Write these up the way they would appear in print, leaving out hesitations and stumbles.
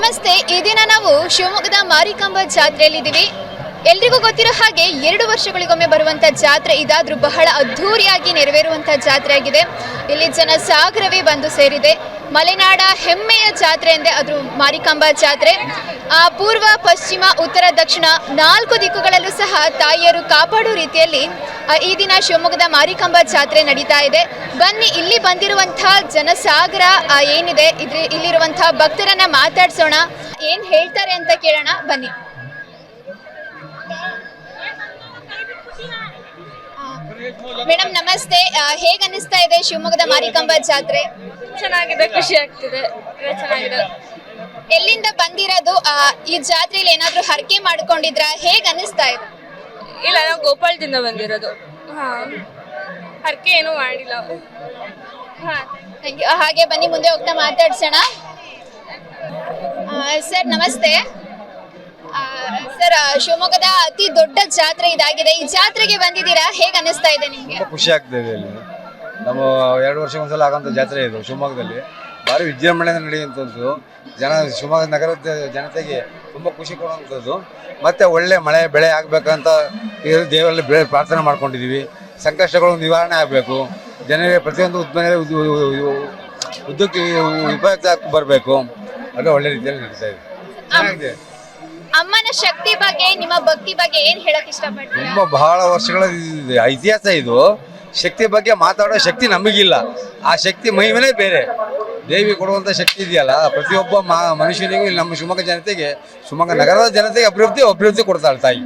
ನಮಸ್ತೆ. ಈ ದಿನ ನಾವು ಶಿವಮೊಗ್ಗದ ಮಾರಿಕಾಂಬ ಜಾತ್ರೆಯಲ್ಲಿದ್ದೀವಿ. ಎಲ್ರಿಗೂ ಗೊತ್ತಿರೋ ಹಾಗೆ 2 ವರ್ಷಗಳಿಗೊಮ್ಮೆ ಬರುವಂಥ ಜಾತ್ರೆ ಇದಾದರೂ ಬಹಳ ಅದ್ಧೂರಿಯಾಗಿ ನೆರವೇರುವಂಥ ಜಾತ್ರೆ ಆಗಿದೆ. ಇಲ್ಲಿ ಜನ ಸಾಗರವೇ ಬಂದು ಸೇರಿದೆ. ಮಲೆನಾಡ ಹೆಮ್ಮೆಯ ಜಾತ್ರೆ ಎಂದೇ ಅದು ಮಾರಿಕಾಂಬ ಜಾತ್ರೆ. ಪೂರ್ವ, ಪಶ್ಚಿಮ, ಉತ್ತರ, ದಕ್ಷಿಣ 4 ದಿಕ್ಕುಗಳಲ್ಲೂ ಸಹ ತಾಯಿಯರು ಕಾಪಾಡುವ ರೀತಿಯಲ್ಲಿ ಈ ದಿನ ಶಿವಮೊಗ್ಗದ ಮಾರಿಕಾಂಬ ಜಾತ್ರೆ ನಡೀತಾ ಇದೆ. ಬನ್ನಿ, ಇಲ್ಲಿ ಬಂದಿರುವಂಥ ಜನಸಾಗರ ಏನಿದೆ, ಇಲ್ಲಿರುವಂಥ ಭಕ್ತರನ್ನ ಮಾತಾಡ್ಸೋಣ, ಏನು ಹೇಳ್ತಾರೆ ಅಂತ ಕೇಳೋಣ. ಬನ್ನಿ. ಮೇಡಮ್ ನಮಸ್ತೆ. ಹೇಗೆ ಅನಿಸ್ತಾ ಇದೆ ಶಿವಮೊಗ್ಗದ ಮಾರಿಕಾಂಬ ಜಾತ್ರೆ? ಚೆನ್ನಾಗಿದೆ, ಖುಷಿ ಆಗ್ತಿದೆ, ಚೆನ್ನಾಗಿದೆ. ಎಲ್ಲಿಂದ ಬಂದಿರೋದು? ಈ ಜಾತ್ರೆಯಲ್ಲಿ ಏನಾದ್ರೂ ಹರಕೆ ಮಾಡ್ಕೊಂಡಿದ್ರ? ಹೇಗೆ ಅನಿಸ್ತಾ ಇದೆ? ಇಲ್ಲ, ನಾವು ಗೋಪಾಳದಿಂದ ಬಂದಿರೋದು. ಹರಕೆ ಏನೂ ಮಾಡಿಲ್ಲ. Thank you. ಹಾಗೆ ಬನ್ನಿ, ಮುಂದೆ ಹೋಗ್ತಾ ಮಾತಾಡ್ಸೋಣ. ಸರ್ ನಮಸ್ತೆ. ಸರ್, ಶಿವಮೊಗ್ಗದ ಅತಿ ದೊಡ್ಡ ಜಾತ್ರೆ ಇದಾಗಿದೆ. ಈ ಜಾತ್ರೆಗೆ ಬಂದಿದ್ದೀರಾ, ಹೇಗೆ ಅನಿಸ್ತಾ ಇದೆ ನಿಮಗೆ? ಖುಷಿ ಆಗ್ತಿದೆ. ಇಲ್ಲಿ ನಮ್ಮ 2 ವರ್ಷಕ್ಕೊಂದ್ಸಲ ಆಗೋಂಥ ಜಾತ್ರೆ ಇದು ಶಿವಮೊಗ್ಗದಲ್ಲಿ. ಭಾರಿ ವಿಜೃಂಭಣೆಯಿಂದ ನಡೆಯುವಂಥದ್ದು. ಶಿವಮೊಗ್ಗ ನಗರದ ಜನತೆಗೆ ತುಂಬ ಖುಷಿ ಕೊಡುವಂಥದ್ದು. ಮತ್ತು ಒಳ್ಳೆ ಮಳೆ ಬೆಳೆ ಆಗಬೇಕಂತ ದೇವರಲ್ಲಿ ಪ್ರಾರ್ಥನೆ ಮಾಡ್ಕೊಂಡಿದ್ದೀವಿ. ಸಂಕಷ್ಟಗಳು ನಿವಾರಣೆ ಆಗಬೇಕು, ಜನರಿಗೆ ಪ್ರತಿಯೊಂದು ಉದ್ದಕ್ಕೆ ಉಪಯುಕ್ತ ಬರಬೇಕು. ಅದು ಒಳ್ಳೆ ರೀತಿಯಲ್ಲಿ ನಡೀತಾ ಇದೆ, ಚೆನ್ನಾಗಿದೆ. ಅಮ್ಮನ ಶಕ್ತಿ ಬಗ್ಗೆ, ನಿಮ್ಮ ಭಕ್ತಿ ಬಗ್ಗೆ ಏನ್ ಹೇಳಕ್ ಇಷ್ಟಪಡ್ತೀರಾ? ತುಂಬ ಬಹಳ ವರ್ಷಗಳ ಇತಿಹಾಸ ಇದು. ಶಕ್ತಿ ಬಗ್ಗೆ ಮಾತಾಡೋ ಶಕ್ತಿ ನಮಗಿಲ್ಲ. ಆ ಶಕ್ತಿ ಮಹಿಮೆನೇ ಬೇರೆ. ದೇವಿ ಕೊಡುವಂಥ ಶಕ್ತಿ ಇದೆಯಲ್ಲ, ಪ್ರತಿಯೊಬ್ಬ ಮನುಷ್ಯನಿಗೂ ಇಲ್ಲಿ ನಮ್ಮ ಶಿವಮೊಗ್ಗ ಜನತೆಗೆ, ಶಿವಮೊಗ್ಗ ನಗರದ ಜನತೆಗೆ ಅಭಿವೃದ್ಧಿ ಕೊಡ್ತಾಳೆ ತಾಯಿ.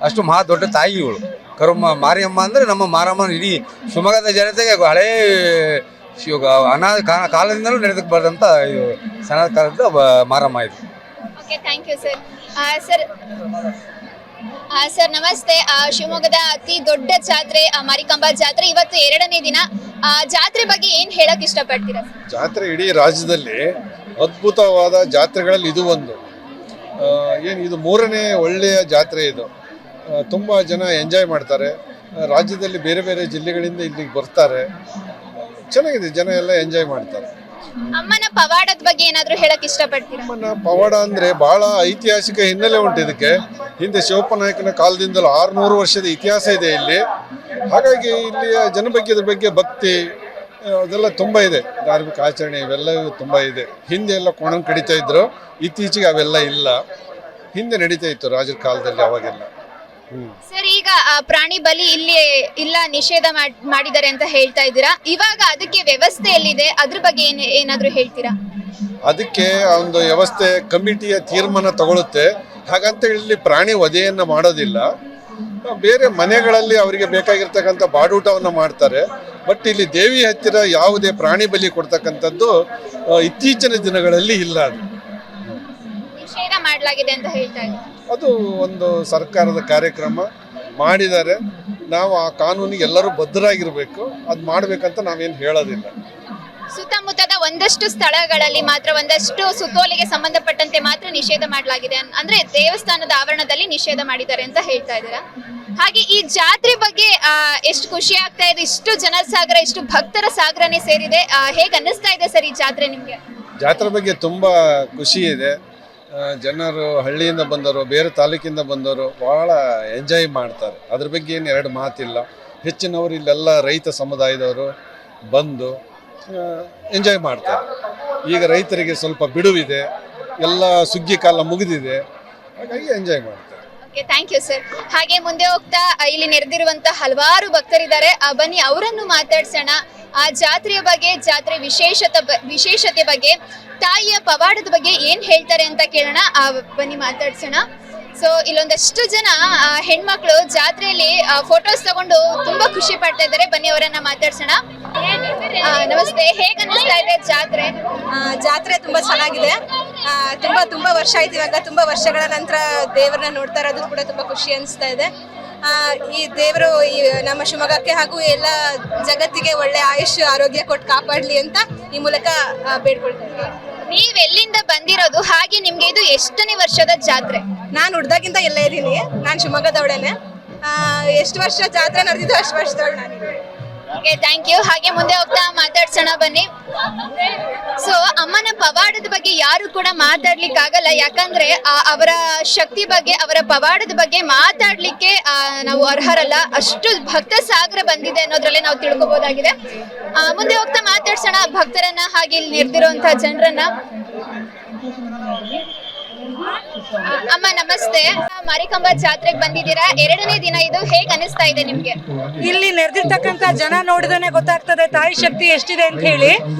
ಅಷ್ಟು ಮಹಾ ದೊಡ್ಡ ತಾಯಿ ಇವಳು. ಮಾರಿಯಮ್ಮ ಅಂದರೆ ನಮ್ಮ ಮಾರಮ್ಮ. ಇಡೀ ಶಿವಮೊಗ್ಗದ ಜನತೆಗೆ ಹಳೇ ಕಾಲದಿಂದಲೂ ನಡೆದಕ್ಕೆ ಬರೆದಂಥ ಇದು ಸಣ್ಣ ಕಾಲದ ಮಾರಮ್ಮ ಇದು. Okay, thank you sir. Sir ನಮಸ್ತೆ. ಶಿವಮೊಗ್ಗದ ಅತಿ ದೊಡ್ಡ ಜಾತ್ರೆ ಮಾರಿಕಾಂಬಾ ಜಾತ್ರೆ ಇವತ್ತು 2ನೇ ದಿನ. ಜಾತ್ರೆ ಬಗ್ಗೆ ಏನ್ ಹೇಳಕ್ ಇಷ್ಟಪಡ್ತೀರಾ? ಜಾತ್ರೆ ಇಡೀ ರಾಜ್ಯದಲ್ಲಿ ಅದ್ಭುತವಾದ ಜಾತ್ರೆಗಳಲ್ಲಿ ಇದು ಒಂದು. ಇದು 3ನೇ ಒಳ್ಳೆಯ ಜಾತ್ರೆ ಇದು. ತುಂಬ ಜನ ಎಂಜಾಯ್ ಮಾಡ್ತಾರೆ. ರಾಜ್ಯದಲ್ಲಿ ಬೇರೆ ಬೇರೆ ಜಿಲ್ಲೆಗಳಿಂದ ಇಲ್ಲಿಗೆ ಬರ್ತಾರೆ. ಚೆನ್ನಾಗಿದೆ, ಜನ ಎಲ್ಲ ಎಂಜಾಯ್ ಮಾಡ್ತಾರೆ. ಅಮ್ಮನ ಪವಾಡದ ಬಗ್ಗೆ ಏನಾದರೂ ಹೇಳಕ್ ಇಷ್ಟಪಡ್ತೀರಾ? ಅಮ್ಮನ ಪವಾಡ ಅಂದರೆ ಬಹಳ ಐತಿಹಾಸಿಕ ಹಿನ್ನೆಲೆ ಉಂಟು ಇದಕ್ಕೆ. ಹಿಂದೆ ಶಿವಪ್ಪನಾಯಕನ ಕಾಲದಿಂದಲೂ 600 ವರ್ಷದ ಇತಿಹಾಸ ಇದೆ ಇಲ್ಲಿ. ಹಾಗಾಗಿ ಇಲ್ಲಿಯ ಜನಭಾಗ್ಯದ ಬಗ್ಗೆ ಭಕ್ತಿ ಅದೆಲ್ಲ ತುಂಬ ಇದೆ. ಧಾರ್ಮಿಕ ಆಚರಣೆ ಇವೆಲ್ಲವೂ ತುಂಬ ಇದೆ. ಹಿಂದೆ ಎಲ್ಲ ಕೋಣನ್ ಕಡಿತಾ ಇದ್ರು, ಇತ್ತೀಚೆಗೆ ಅವೆಲ್ಲ ಇಲ್ಲ. ಹಿಂದೆ ನಡೀತಾ ಇತ್ತು ರಾಜರ ಕಾಲದಲ್ಲಿ ಅವಾಗೆಲ್ಲ. ಸರ್, ಈಗ ಪ್ರಾಣಿ ಬಲಿ ಇಲ್ಲಿ ಇಲ್ಲ, ನಿಷೇಧ ಮಾಡಿದ್ದಾರೆ ಅಂತ ಹೇಳ್ತಾ ಇದ್ದೀರಾ. ಇವಾಗ ಅದಕ್ಕೆ ವ್ಯವಸ್ಥೆ ಎಲ್ಲಿದೆ, ಅದ್ರ ಬಗ್ಗೆ ಏನಾದರೂ ಹೇಳ್ತೀರಾ? ಅದಕ್ಕೆ ಒಂದು ವ್ಯವಸ್ಥೆ ಕಮಿಟಿಯ ತೀರ್ಮಾನ ತಗೊಳುತ್ತೆ. ಹಾಗಂತ ಇಲ್ಲಿ ಪ್ರಾಣಿ ವಧೆಯನ್ನು ಮಾಡೋದಿಲ್ಲ. ಬೇರೆ ಮನೆಗಳಲ್ಲಿ ಅವರಿಗೆ ಬೇಕಾಗಿರ್ತಕ್ಕಂಥ ಬಾಡೂಟವನ್ನು ಮಾಡ್ತಾರೆ. ಬಟ್ ಇಲ್ಲಿ ದೇವಿ ಹತ್ತಿರ ಯಾವುದೇ ಪ್ರಾಣಿ ಬಲಿ ಕೊಡ್ತಕ್ಕಂಥದ್ದು ಇತ್ತೀಚಿನ ದಿನಗಳಲ್ಲಿ ಇಲ್ಲ. ಅದು ನಿಷೇಧ ಮಾಡಲಾಗಿದೆ ಅಂತ ಹೇಳ್ತಾ ಇದ್ದಾರೆ. ಅದು ಒಂದು ಸರ್ಕಾರದ ಕಾರ್ಯಕ್ರಮ ಮಾಡಿದ್ದಾರೆ. ನಾವು ಆ ಕಾನೂನಿಗೆ ಎಲ್ಲರೂ ಬದ್ಧರಾಗಿರ್ಬೇಕು. ಅದು ಮಾಡಬೇಕಂತ ನಾವೇನು ಹೇಳೋದಿಲ್ಲ. ಸುತ್ತಮುತ್ತದ ಒಂದಷ್ಟು ಸ್ಥಳಗಳಲ್ಲಿ ಮಾತ್ರ, ಒಂದಷ್ಟು ಸುತ್ತೋಲೆಗೆ ಸಂಬಂಧಪಟ್ಟಂತೆ ಮಾತ್ರ ನಿಷೇಧ ಮಾಡಲಾಗಿದೆ. ಅಂದ್ರೆ ದೇವಸ್ಥಾನದ ಆವರಣದಲ್ಲಿ ನಿಷೇಧ ಮಾಡಿದ್ದಾರೆ ಅಂತ ಹೇಳ್ತಾ ಇದ್ದೀರಾ. ಹಾಗೆ ಈ ಜಾತ್ರೆ ಬಗ್ಗೆ ಎಷ್ಟು ಖುಷಿ ಆಗ್ತಾ ಇದೆ. ಇಷ್ಟು ಜನಸಾಗರ, ಇಷ್ಟು ಭಕ್ತರ ಸಾಗರನೇ ಸೇರಿದೆ. ಹೇಗೆ ಅನ್ನಿಸ್ತಾ ಇದೆ ಸರ್ ಈ ಜಾತ್ರೆ ನಿಮಗೆ? ಜಾತ್ರೆ ಬಗ್ಗೆ ತುಂಬ ಖುಷಿ ಇದೆ. ಜನರು ಹಳ್ಳಿಯಿಂದ ಬಂದವರು, ಬೇರೆ ತಾಲೂಕಿಂದ ಬಂದವರು ಭಾಳ ಎಂಜಾಯ್ ಮಾಡ್ತಾರೆ. ಅದ್ರ ಬಗ್ಗೆ ಏನು 2 ಮಾತಿಲ್ಲ. ಹೆಚ್ಚಿನವರು ಇಲ್ಲೆಲ್ಲ ರೈತ ಸಮುದಾಯದವರು ಬಂದು ಎಂಜಾಯ್ ಮಾಡ್ತಾರೆ. ಈಗ ರೈತರಿಗೆ ಸ್ವಲ್ಪ ಬಿಡುವಿದೆ, ಎಲ್ಲ ಸುಗ್ಗಿ ಕಾಲ ಮುಗಿದಿದೆ, ಹಾಗಾಗಿ ಎಂಜಾಯ್ ಮಾಡ್ತಾರೆ. Okay, thank you sir. ಹಾಗೆ ಮುಂದೆ ಹೋಗ್ತಾ ಇಲ್ಲಿ ನೆರೆದಿರುವಂಥ ಹಲವಾರು ಭಕ್ತರಿದ್ದಾರೆ. ಬನ್ನಿ, ಅವರನ್ನು ಮಾತಾಡ್ಸೋಣ. ಆ ಜಾತ್ರೆಯ ಬಗ್ಗೆ, ಜಾತ್ರೆ ವಿಶೇಷತೆ ಬಗ್ಗೆ, ತಾಯಿಯ ಪವಾಡದ ಬಗ್ಗೆ ಏನ್ ಹೇಳ್ತಾರೆ ಅಂತ ಕೇಳೋಣ. ಬನ್ನಿ ಮಾತಾಡ್ಸೋಣ. ಸೊ ಇಲ್ಲೊಂದಷ್ಟು ಜನ ಹೆಣ್ಮಕ್ಳು ಜಾತ್ರೆಯಲ್ಲಿ ಫೋಟೋಸ್ ತಗೊಂಡು ತುಂಬಾ ಖುಷಿ ಪಡ್ತಾ ಇದ್ದಾರೆ. ಬನ್ನಿ, ಅವರನ್ನ ಮಾತಾಡ್ಸೋಣ. ನಮಸ್ತೆ. ಹೇಗೆ ಅನಿಸ್ತಾ ಇದೆ ಜಾತ್ರೆ? ಜಾತ್ರೆ ತುಂಬಾ ಚೆನ್ನಾಗಿದೆ. ತುಂಬಾ ವರ್ಷ ಆಯ್ತು. ಇವಾಗ ತುಂಬಾ ವರ್ಷಗಳ ನಂತರ ದೇವರನ್ನ ನೋಡ್ತಾ ಇರೋದು ಕೂಡ ತುಂಬಾ ಖುಷಿ ಅನಿಸ್ತಾ ಇದೆ. ಈ ದೇವರು ನಮ್ಮ ಶಿವಮೊಗ್ಗಕ್ಕೆ ಹಾಗೂ ಎಲ್ಲ ಜಗತ್ತಿಗೆ ಒಳ್ಳೆ ಆಯುಷ್ ಆರೋಗ್ಯ ಕೊಟ್ಟು ಕಾಪಾಡಲಿ ಅಂತ ಈ ಮೂಲಕ ಬೇಡ್ಕೊಳ್ತೇನೆ. ನೀವ್ ಎಲ್ಲಿಂದ ಬಂದಿರೋದು? ಹಾಗೆ ನಿಮ್ಗೆ ಇದು ಎಷ್ಟನೇ ವರ್ಷದ ಜಾತ್ರೆ? ನಾನು ಹುಡ್ದಾಗಿಂದ ಎಲ್ಲೇ ಇದ್ದೀನಿ. ನಾನು ಶಿವಮೊಗ್ಗದವಳೇನೆ. ಎಷ್ಟು ವರ್ಷ ಜಾತ್ರೆ ನಡೆದಿದ್ದು ಅಷ್ಟು ವರ್ಷದವಳು ನಾನು. Okay, thank you. ಹಾಗೆ ಮುಂದೆ ಹೋಗ್ತಾ ಮಾತಾಡ್ಸೋಣ ಬನ್ನಿ. ಸೊ ಅಮ್ಮನ ಪವಾಡದ ಬಗ್ಗೆ ಯಾರು ಕೂಡ ಮಾತಾಡ್ಲಿಕ್ಕೆ ಆಗಲ್ಲ, ಯಾಕಂದ್ರೆ ಅವರ ಶಕ್ತಿ ಬಗ್ಗೆ, ಅವರ ಪವಾಡದ ಬಗ್ಗೆ ಮಾತಾಡ್ಲಿಕ್ಕೆ ನಾವು ಅರ್ಹರಲ್ಲ. ಅಷ್ಟು ಭಕ್ತ ಸಾಗರ ಬಂದಿದೆ ಅನ್ನೋದ್ರಲ್ಲೇ ನಾವು ತಿಳ್ಕೊಬಹುದಾಗಿದೆ. ಮುಂದೆ ಹೋಗ್ತಾ ಮಾತಾಡ್ಸೋಣ ಭಕ್ತರನ್ನ, ಹಾಗೆ ಇಲ್ಲಿ ನೆರೆದಿರುವಂತಹ ಜನರನ್ನ. ಅಮ್ಮ ನಮಸ್ತೆ. ಮಾರಿಕಾಂಬಾ ಜಾತ್ರೆಗೆ ಬಂದಿದ್ದೀರಾ, 2ನೇ ದಿನ ಇದು. ಹೇಗ್ ಅನಿಸ್ತಾ ಇದೆ ನಿಮ್ಗೆ? ಇಲ್ಲಿ ನೆರೆದಿರ್ತಕ್ಕಂಥ ಜನ ನೋಡಿದ್ರೆ ಗೊತ್ತಾಗ್ತದೆ ತಾಯಿ ಶಕ್ತಿ ಎಷ್ಟಿದೆ ಅಂತ ಹೇಳಿ.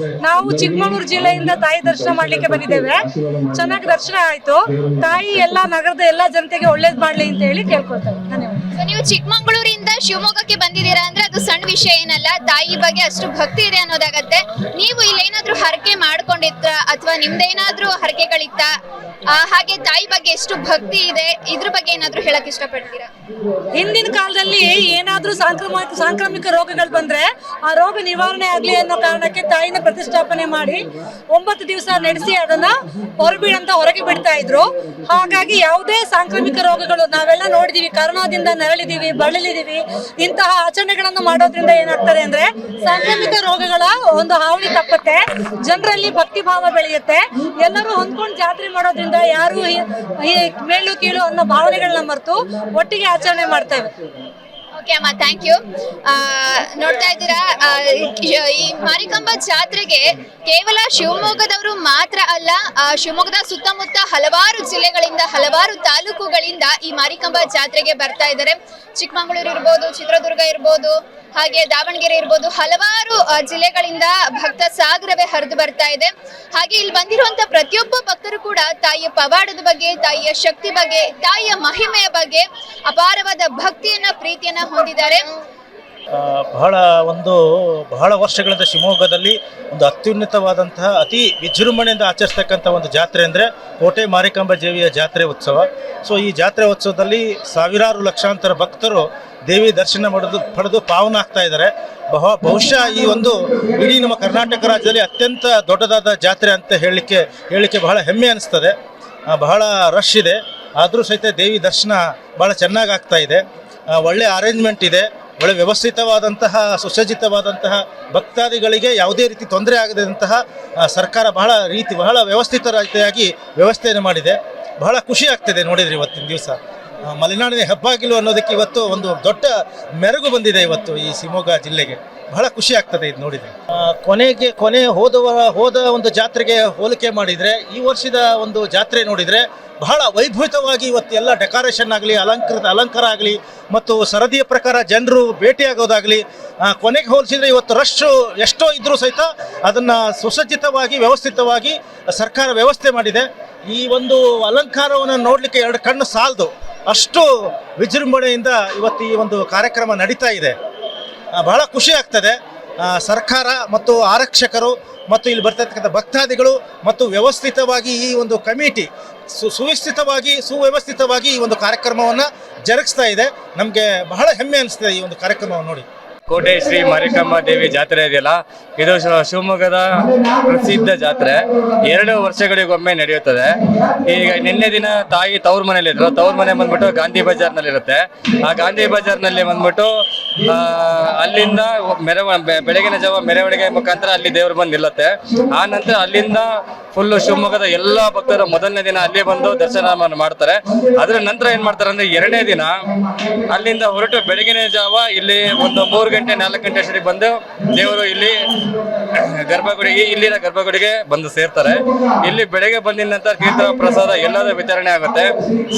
ನಾವು ಚಿಕ್ಕಮಗಳೂರು ಜಿಲ್ಲೆಯಿಂದ ತಾಯಿ ದರ್ಶನ ಮಾಡ್ಲಿಕ್ಕೆ ಬಂದಿದ್ದೇವೆ. ಚೆನ್ನಾಗಿ ದರ್ಶನ ಆಯ್ತು. ತಾಯಿ ಎಲ್ಲಾ ನಗರದ ಎಲ್ಲಾ ಜನತೆಗೆ ಒಳ್ಳೇದ್ ಮಾಡ್ಲಿ ಅಂತ ಹೇಳಿ ಕೇಳ್ಕೊಳ್ತೇವೆ. ಧನ್ಯವಾದ. ನೀವು ಚಿಕ್ಕಮಗಳೂರಿಂದ ಶಿವಮೊಗ್ಗಕ್ಕೆ ಬಂದಿದ್ದೀರಾ ಅಂದ್ರೆ ಅದು ಸಣ್ಣ ವಿಷಯ ಏನಲ್ಲ. ತಾಯಿ ಬಗ್ಗೆ ಅಷ್ಟು ಭಕ್ತಿ ಇದೆ ಅನ್ನೋದಾಗತ್ತೆ. ನೀವು ಇಲ್ಲಿ ಏನಾದ್ರೂ ಹರಕೆ ಮಾಡ್ಕೊಂಡಿದ್ರ ಅಥವಾ ನಿಮ್ದೇನಾದ್ರೂ ಹರಕೆಗಳಿತ್ತ? ಹಾಗೆ ತಾಯಿ ಬಗ್ಗೆ ಎಷ್ಟು ಭಕ್ತಿ ಇದೆ, ಇದ್ರ ಬಗ್ಗೆ ಏನಾದ್ರೂ ಹೇಳಕ್ ಇಷ್ಟಪಡ್ತೀರಾ? ಹಿಂದಿನ ಕಾಲದಲ್ಲಿ ಏನಾದ್ರೂ ಸಾಂಕ್ರಾಮಿಕ ರೋಗಗಳು ಬಂದ್ರೆ ಆ ರೋಗ ನಿವಾರಣೆ ಆಗ್ಲಿ ಅನ್ನೋ ಕಾರಣಕ್ಕೆ ತಾಯಿನ ಪ್ರತಿಷ್ಠಾಪನೆ ಮಾಡಿ 9 ದಿವಸ ನಡೆಸಿ ಅದನ್ನ ಹೊರಗೆ ಬಿಡ್ತಾ ಇದ್ರು. ಹಾಗಾಗಿ ಯಾವುದೇ ಸಾಂಕ್ರಾಮಿಕ ರೋಗಗಳು ನಾವೆಲ್ಲ ನೋಡಿದೀವಿ, ಕರೋನಾದಿಂದ ನರಳಿದೀವಿ, ಬಳಲಿದೀವಿ. ಇಂತಹ ಆಚರಣೆಗಳನ್ನು ಮಾಡೋದ್ರಿಂದ ಏನಾಗ್ತದೆ ಅಂದ್ರೆ ಸಾಂಕ್ರಾಮಿಕ ರೋಗಗಳ ಒಂದು ಹಾವಳಿ ತಪ್ಪತ್ತೆ, ಜನರಲ್ಲಿ ಭಕ್ತಿ ಭಾವ ಬೆಳೆಯುತ್ತೆ. ಎಲ್ಲರೂ ಹೊಂದ್ಕೊಂಡು ಜಾತ್ರೆ ಮಾಡೋದ್ರಿಂದ ಯಾರು ಮೇಲು ಕೀಳು ಅನ್ನೋ ಭಾವನೆಗಳನ್ನ ಮರೆತು ಒಟ್ಟಿಗೆ ಆಚರಣೆ ಮಾಡ್ತೇವೆ. ಓಕೆ ಅಮ್ಮ, ಥ್ಯಾಂಕ್ ಯು. ನೋಡ್ತಾ ಇದ್ದೀರಾ, ಈ ಮಾರಿಕಾಂಬಾ ಜಾತ್ರೆಗೆ ಕೇವಲ ಶಿವಮೊಗ್ಗದವರು ಮಾತ್ರ ಅಲ್ಲ, ಶಿವಮೊಗ್ಗದ ಸುತ್ತಮುತ್ತ ಹಲವಾರು ಜಿಲ್ಲೆಗಳಿಂದ, ಹಲವಾರು ತಾಲೂಕುಗಳಿಂದ ಈ ಮಾರಿಕಾಂಬಾ ಜಾತ್ರೆಗೆ ಬರ್ತಾ ಇದ್ದಾರೆ. ಚಿಕ್ಕಮಗಳೂರು ಇರ್ಬೋದು, ಚಿತ್ರದುರ್ಗ ಇರ್ಬೋದು, ಹಾಗೆ ದಾವಣಗೆರೆ ಇರ್ಬೋದು, ಹಲವಾರು ಜಿಲ್ಲೆಗಳಿಂದ ಭಕ್ತ ಸಾಗರವೇ ಹರಿದು ಬರ್ತಾ ಇದೆ. ಹಾಗೆ ಇಲ್ಲಿ ಬಂದಿರುವಂತ ಪ್ರತಿಯೊಬ್ಬ ಭಕ್ತರು ಕೂಡ ತಾಯಿಯ ಪವಾಡದ ಬಗ್ಗೆ, ತಾಯಿಯ ಶಕ್ತಿ ಬಗ್ಗೆ, ತಾಯಿಯ ಮಹಿಮೆಯ ಬಗ್ಗೆ ಅಪಾರವಾದ ಭಕ್ತಿಯನ್ನ, ಪ್ರೀತಿಯನ್ನ ಹೊಂದಿದ್ದಾರೆ. ಬಹಳ ವರ್ಷಗಳಿಂದ ಶಿವಮೊಗ್ಗದಲ್ಲಿ ಒಂದು ಅತ್ಯುನ್ನತವಾದಂತಹ ಅತಿ ವಿಜೃಂಭಣೆಯಿಂದ ಆಚರಿಸ್ತಕ್ಕಂಥ ಒಂದು ಜಾತ್ರೆ ಅಂದರೆ ಕೋಟೆ ಮಾರಿಕಾಂಬಾ ದೇವಿಯ ಜಾತ್ರೆ ಉತ್ಸವ. ಸೊ ಈ ಜಾತ್ರೆ ಉತ್ಸವದಲ್ಲಿ ಸಾವಿರಾರು ಲಕ್ಷಾಂತರ ಭಕ್ತರು ದೇವಿ ದರ್ಶನ ಪಡೆದು ಪಾವನ ಆಗ್ತಾ ಇದ್ದಾರೆ. ಬಹುಶಃ ಈ ಒಂದು ಇಡೀ ನಮ್ಮ ಕರ್ನಾಟಕ ರಾಜ್ಯದಲ್ಲಿ ಅತ್ಯಂತ ದೊಡ್ಡದಾದ ಜಾತ್ರೆ ಅಂತ ಹೇಳಲಿಕ್ಕೆ ಬಹಳ ಹೆಮ್ಮೆ ಅನಿಸ್ತದೆ. ಬಹಳ ರಶ್ ಇದೆ, ಆದರೂ ಸಹಿತ ದೇವಿ ದರ್ಶನ ಭಾಳ ಚೆನ್ನಾಗಿ ಆಗ್ತಾ ಇದೆ. ಒಳ್ಳೆ ಅರೇಂಜ್ಮೆಂಟ್ ಇದೆ, ಒಳ್ಳೆ ವ್ಯವಸ್ಥಿತವಾದಂತಹ ಸುಸಜ್ಜಿತವಾದಂತಹ ಭಕ್ತಾದಿಗಳಿಗೆ ಯಾವುದೇ ರೀತಿ ತೊಂದರೆ ಆಗದಂತಹ ಸರ್ಕಾರ ಬಹಳ ವ್ಯವಸ್ಥಿತ ರೀತಿಯಾಗಿ ವ್ಯವಸ್ಥೆಯನ್ನು ಮಾಡಿದೆ. ಬಹಳ ಖುಷಿ ಆಗ್ತಿದೆ ನೋಡಿದ್ರಿ ಇವತ್ತಿನ ದಿವಸ. ಮಲೆನಾಡಿನ ಹೆಬ್ಬಾಗಿಲು ಅನ್ನೋದಕ್ಕೆ ಇವತ್ತು ಒಂದು ದೊಡ್ಡ ಮೆರುಗು ಬಂದಿದೆ ಇವತ್ತು ಈ ಶಿವಮೊಗ್ಗ ಜಿಲ್ಲೆಗೆ. ಬಹಳ ಖುಷಿ ಆಗ್ತದೆ ಇದು ನೋಡಿದರೆ. ಕೊನೆ ಹೋದ ಒಂದು ಜಾತ್ರೆಗೆ ಹೋಲಿಕೆ ಮಾಡಿದರೆ ಈ ವರ್ಷದ ಒಂದು ಜಾತ್ರೆ ನೋಡಿದರೆ ಬಹಳ ವೈಭವಿತವಾಗಿ ಇವತ್ತು ಎಲ್ಲ ಡೆಕೋರೇಷನ್ ಆಗಲಿ, ಅಲಂಕಾರ ಆಗಲಿ ಮತ್ತು ಸರದಿಯ ಪ್ರಕಾರ ಜನರು ಭೇಟಿಯಾಗೋದಾಗಲಿ, ಕೊನೆಗೆ ಹೋಲಿಸಿದರೆ ಇವತ್ತು ರಶ್ಶು ಎಷ್ಟೋ ಇದ್ರೂ ಸಹಿತ ಅದನ್ನು ಸುಸಜ್ಜಿತವಾಗಿ ವ್ಯವಸ್ಥಿತವಾಗಿ ಸರ್ಕಾರ ವ್ಯವಸ್ಥೆ ಮಾಡಿದೆ. ಈ ಒಂದು ಅಲಂಕಾರವನ್ನು ನೋಡಲಿಕ್ಕೆ 2 ಕಣ್ಣು ಸಾಲದು, ಅಷ್ಟು ವಿಜೃಂಭಣೆಯಿಂದ ಇವತ್ತು ಈ ಒಂದು ಕಾರ್ಯಕ್ರಮ ನಡೀತಾ ಇದೆ. ಬಹಳ ಖುಷಿ ಆಗ್ತದೆ. ಸರ್ಕಾರ ಮತ್ತು ಆರಕ್ಷಕರು ಮತ್ತು ಇಲ್ಲಿ ಬರ್ತಿರ್ತಕ್ಕಂಥ ಭಕ್ತಾದಿಗಳು ಮತ್ತು ವ್ಯವಸ್ಥಿತವಾಗಿ ಈ ಒಂದು ಕಮಿಟಿ ಸುವ್ಯವಸ್ಥಿತವಾಗಿ ಈ ಒಂದು ಕಾರ್ಯಕ್ರಮವನ್ನು ಜರುಗಿಸ್ತಾ ಇದೆ. ನಮಗೆ ಬಹಳ ಹೆಮ್ಮೆ ಅನಿಸ್ತದೆ ಈ ಒಂದು ಕಾರ್ಯಕ್ರಮವನ್ನು ನೋಡಿ. ಕೋಟೆ ಶ್ರೀ ಮಾರಿಕಾಂಬಾ ದೇವಿ ಜಾತ್ರೆ ಇದೆಯಲ್ಲ, ಇದು ಶಿವಮೊಗ್ಗದ ಪ್ರಸಿದ್ಧ ಜಾತ್ರೆ. 2 ವರ್ಷಗಳಿಗೊಮ್ಮೆ ನಡೆಯುತ್ತದೆ. ಈಗ ನಿನ್ನೆ ದಿನ ತಾಯಿ ತವ್ರ ಮನೇಲಿದ್ರು. ತವ್ರ ಮನೆ ಬಂದ್ಬಿಟ್ಟು ಗಾಂಧಿ ಬಜಾರ್ನಲ್ಲಿರುತ್ತೆ. ಆ ಗಾಂಧಿ ಬಜಾರ್ನಲ್ಲಿ ಬಂದ್ಬಿಟ್ಟು ಅಲ್ಲಿಂದ ಬೆಳಗಿನ ಜಾವ ಮೆರವಣಿಗೆ ಮುಖಾಂತರ ಅಲ್ಲಿ ದೇವರು ಬಂದು ನಿಲ್ಲುತ್ತೆ. ಆ ನಂತರ ಅಲ್ಲಿಂದ ಫುಲ್ಲು ಶಿವಮೊಗ್ಗದ ಎಲ್ಲ ಭಕ್ತರು ಮೊದಲನೇ ದಿನ ಅಲ್ಲಿ ಬಂದು ದರ್ಶನ ಮಾಡ್ತಾರೆ. ಅದರ ನಂತರ ಏನ್ ಮಾಡ್ತಾರೆ ಅಂದ್ರೆ 2ನೇ ದಿನ ಅಲ್ಲಿಂದ ಹೊರಟು ಬೆಳಗಿನ ಜಾವ ಇಲ್ಲಿ ಒಂದು 3 ಗಂಟೆ 4 ಗಂಟೆ ಅಷ್ಟೊತ್ತಿಗೆ ಬಂದು ದೇವರು ಇಲ್ಲಿ ಇಲ್ಲಿನ ಗರ್ಭಗುಡಿಗೆ ಬಂದು ಸೇರ್ತಾರೆ. ಇಲ್ಲಿ ಬೆಳಗ್ಗೆ ಬಂದಿದ ನಂತರ ತೀರ್ಥ ಪ್ರಸಾದ ಎಲ್ಲದರ ವಿತರಣೆ ಆಗುತ್ತೆ.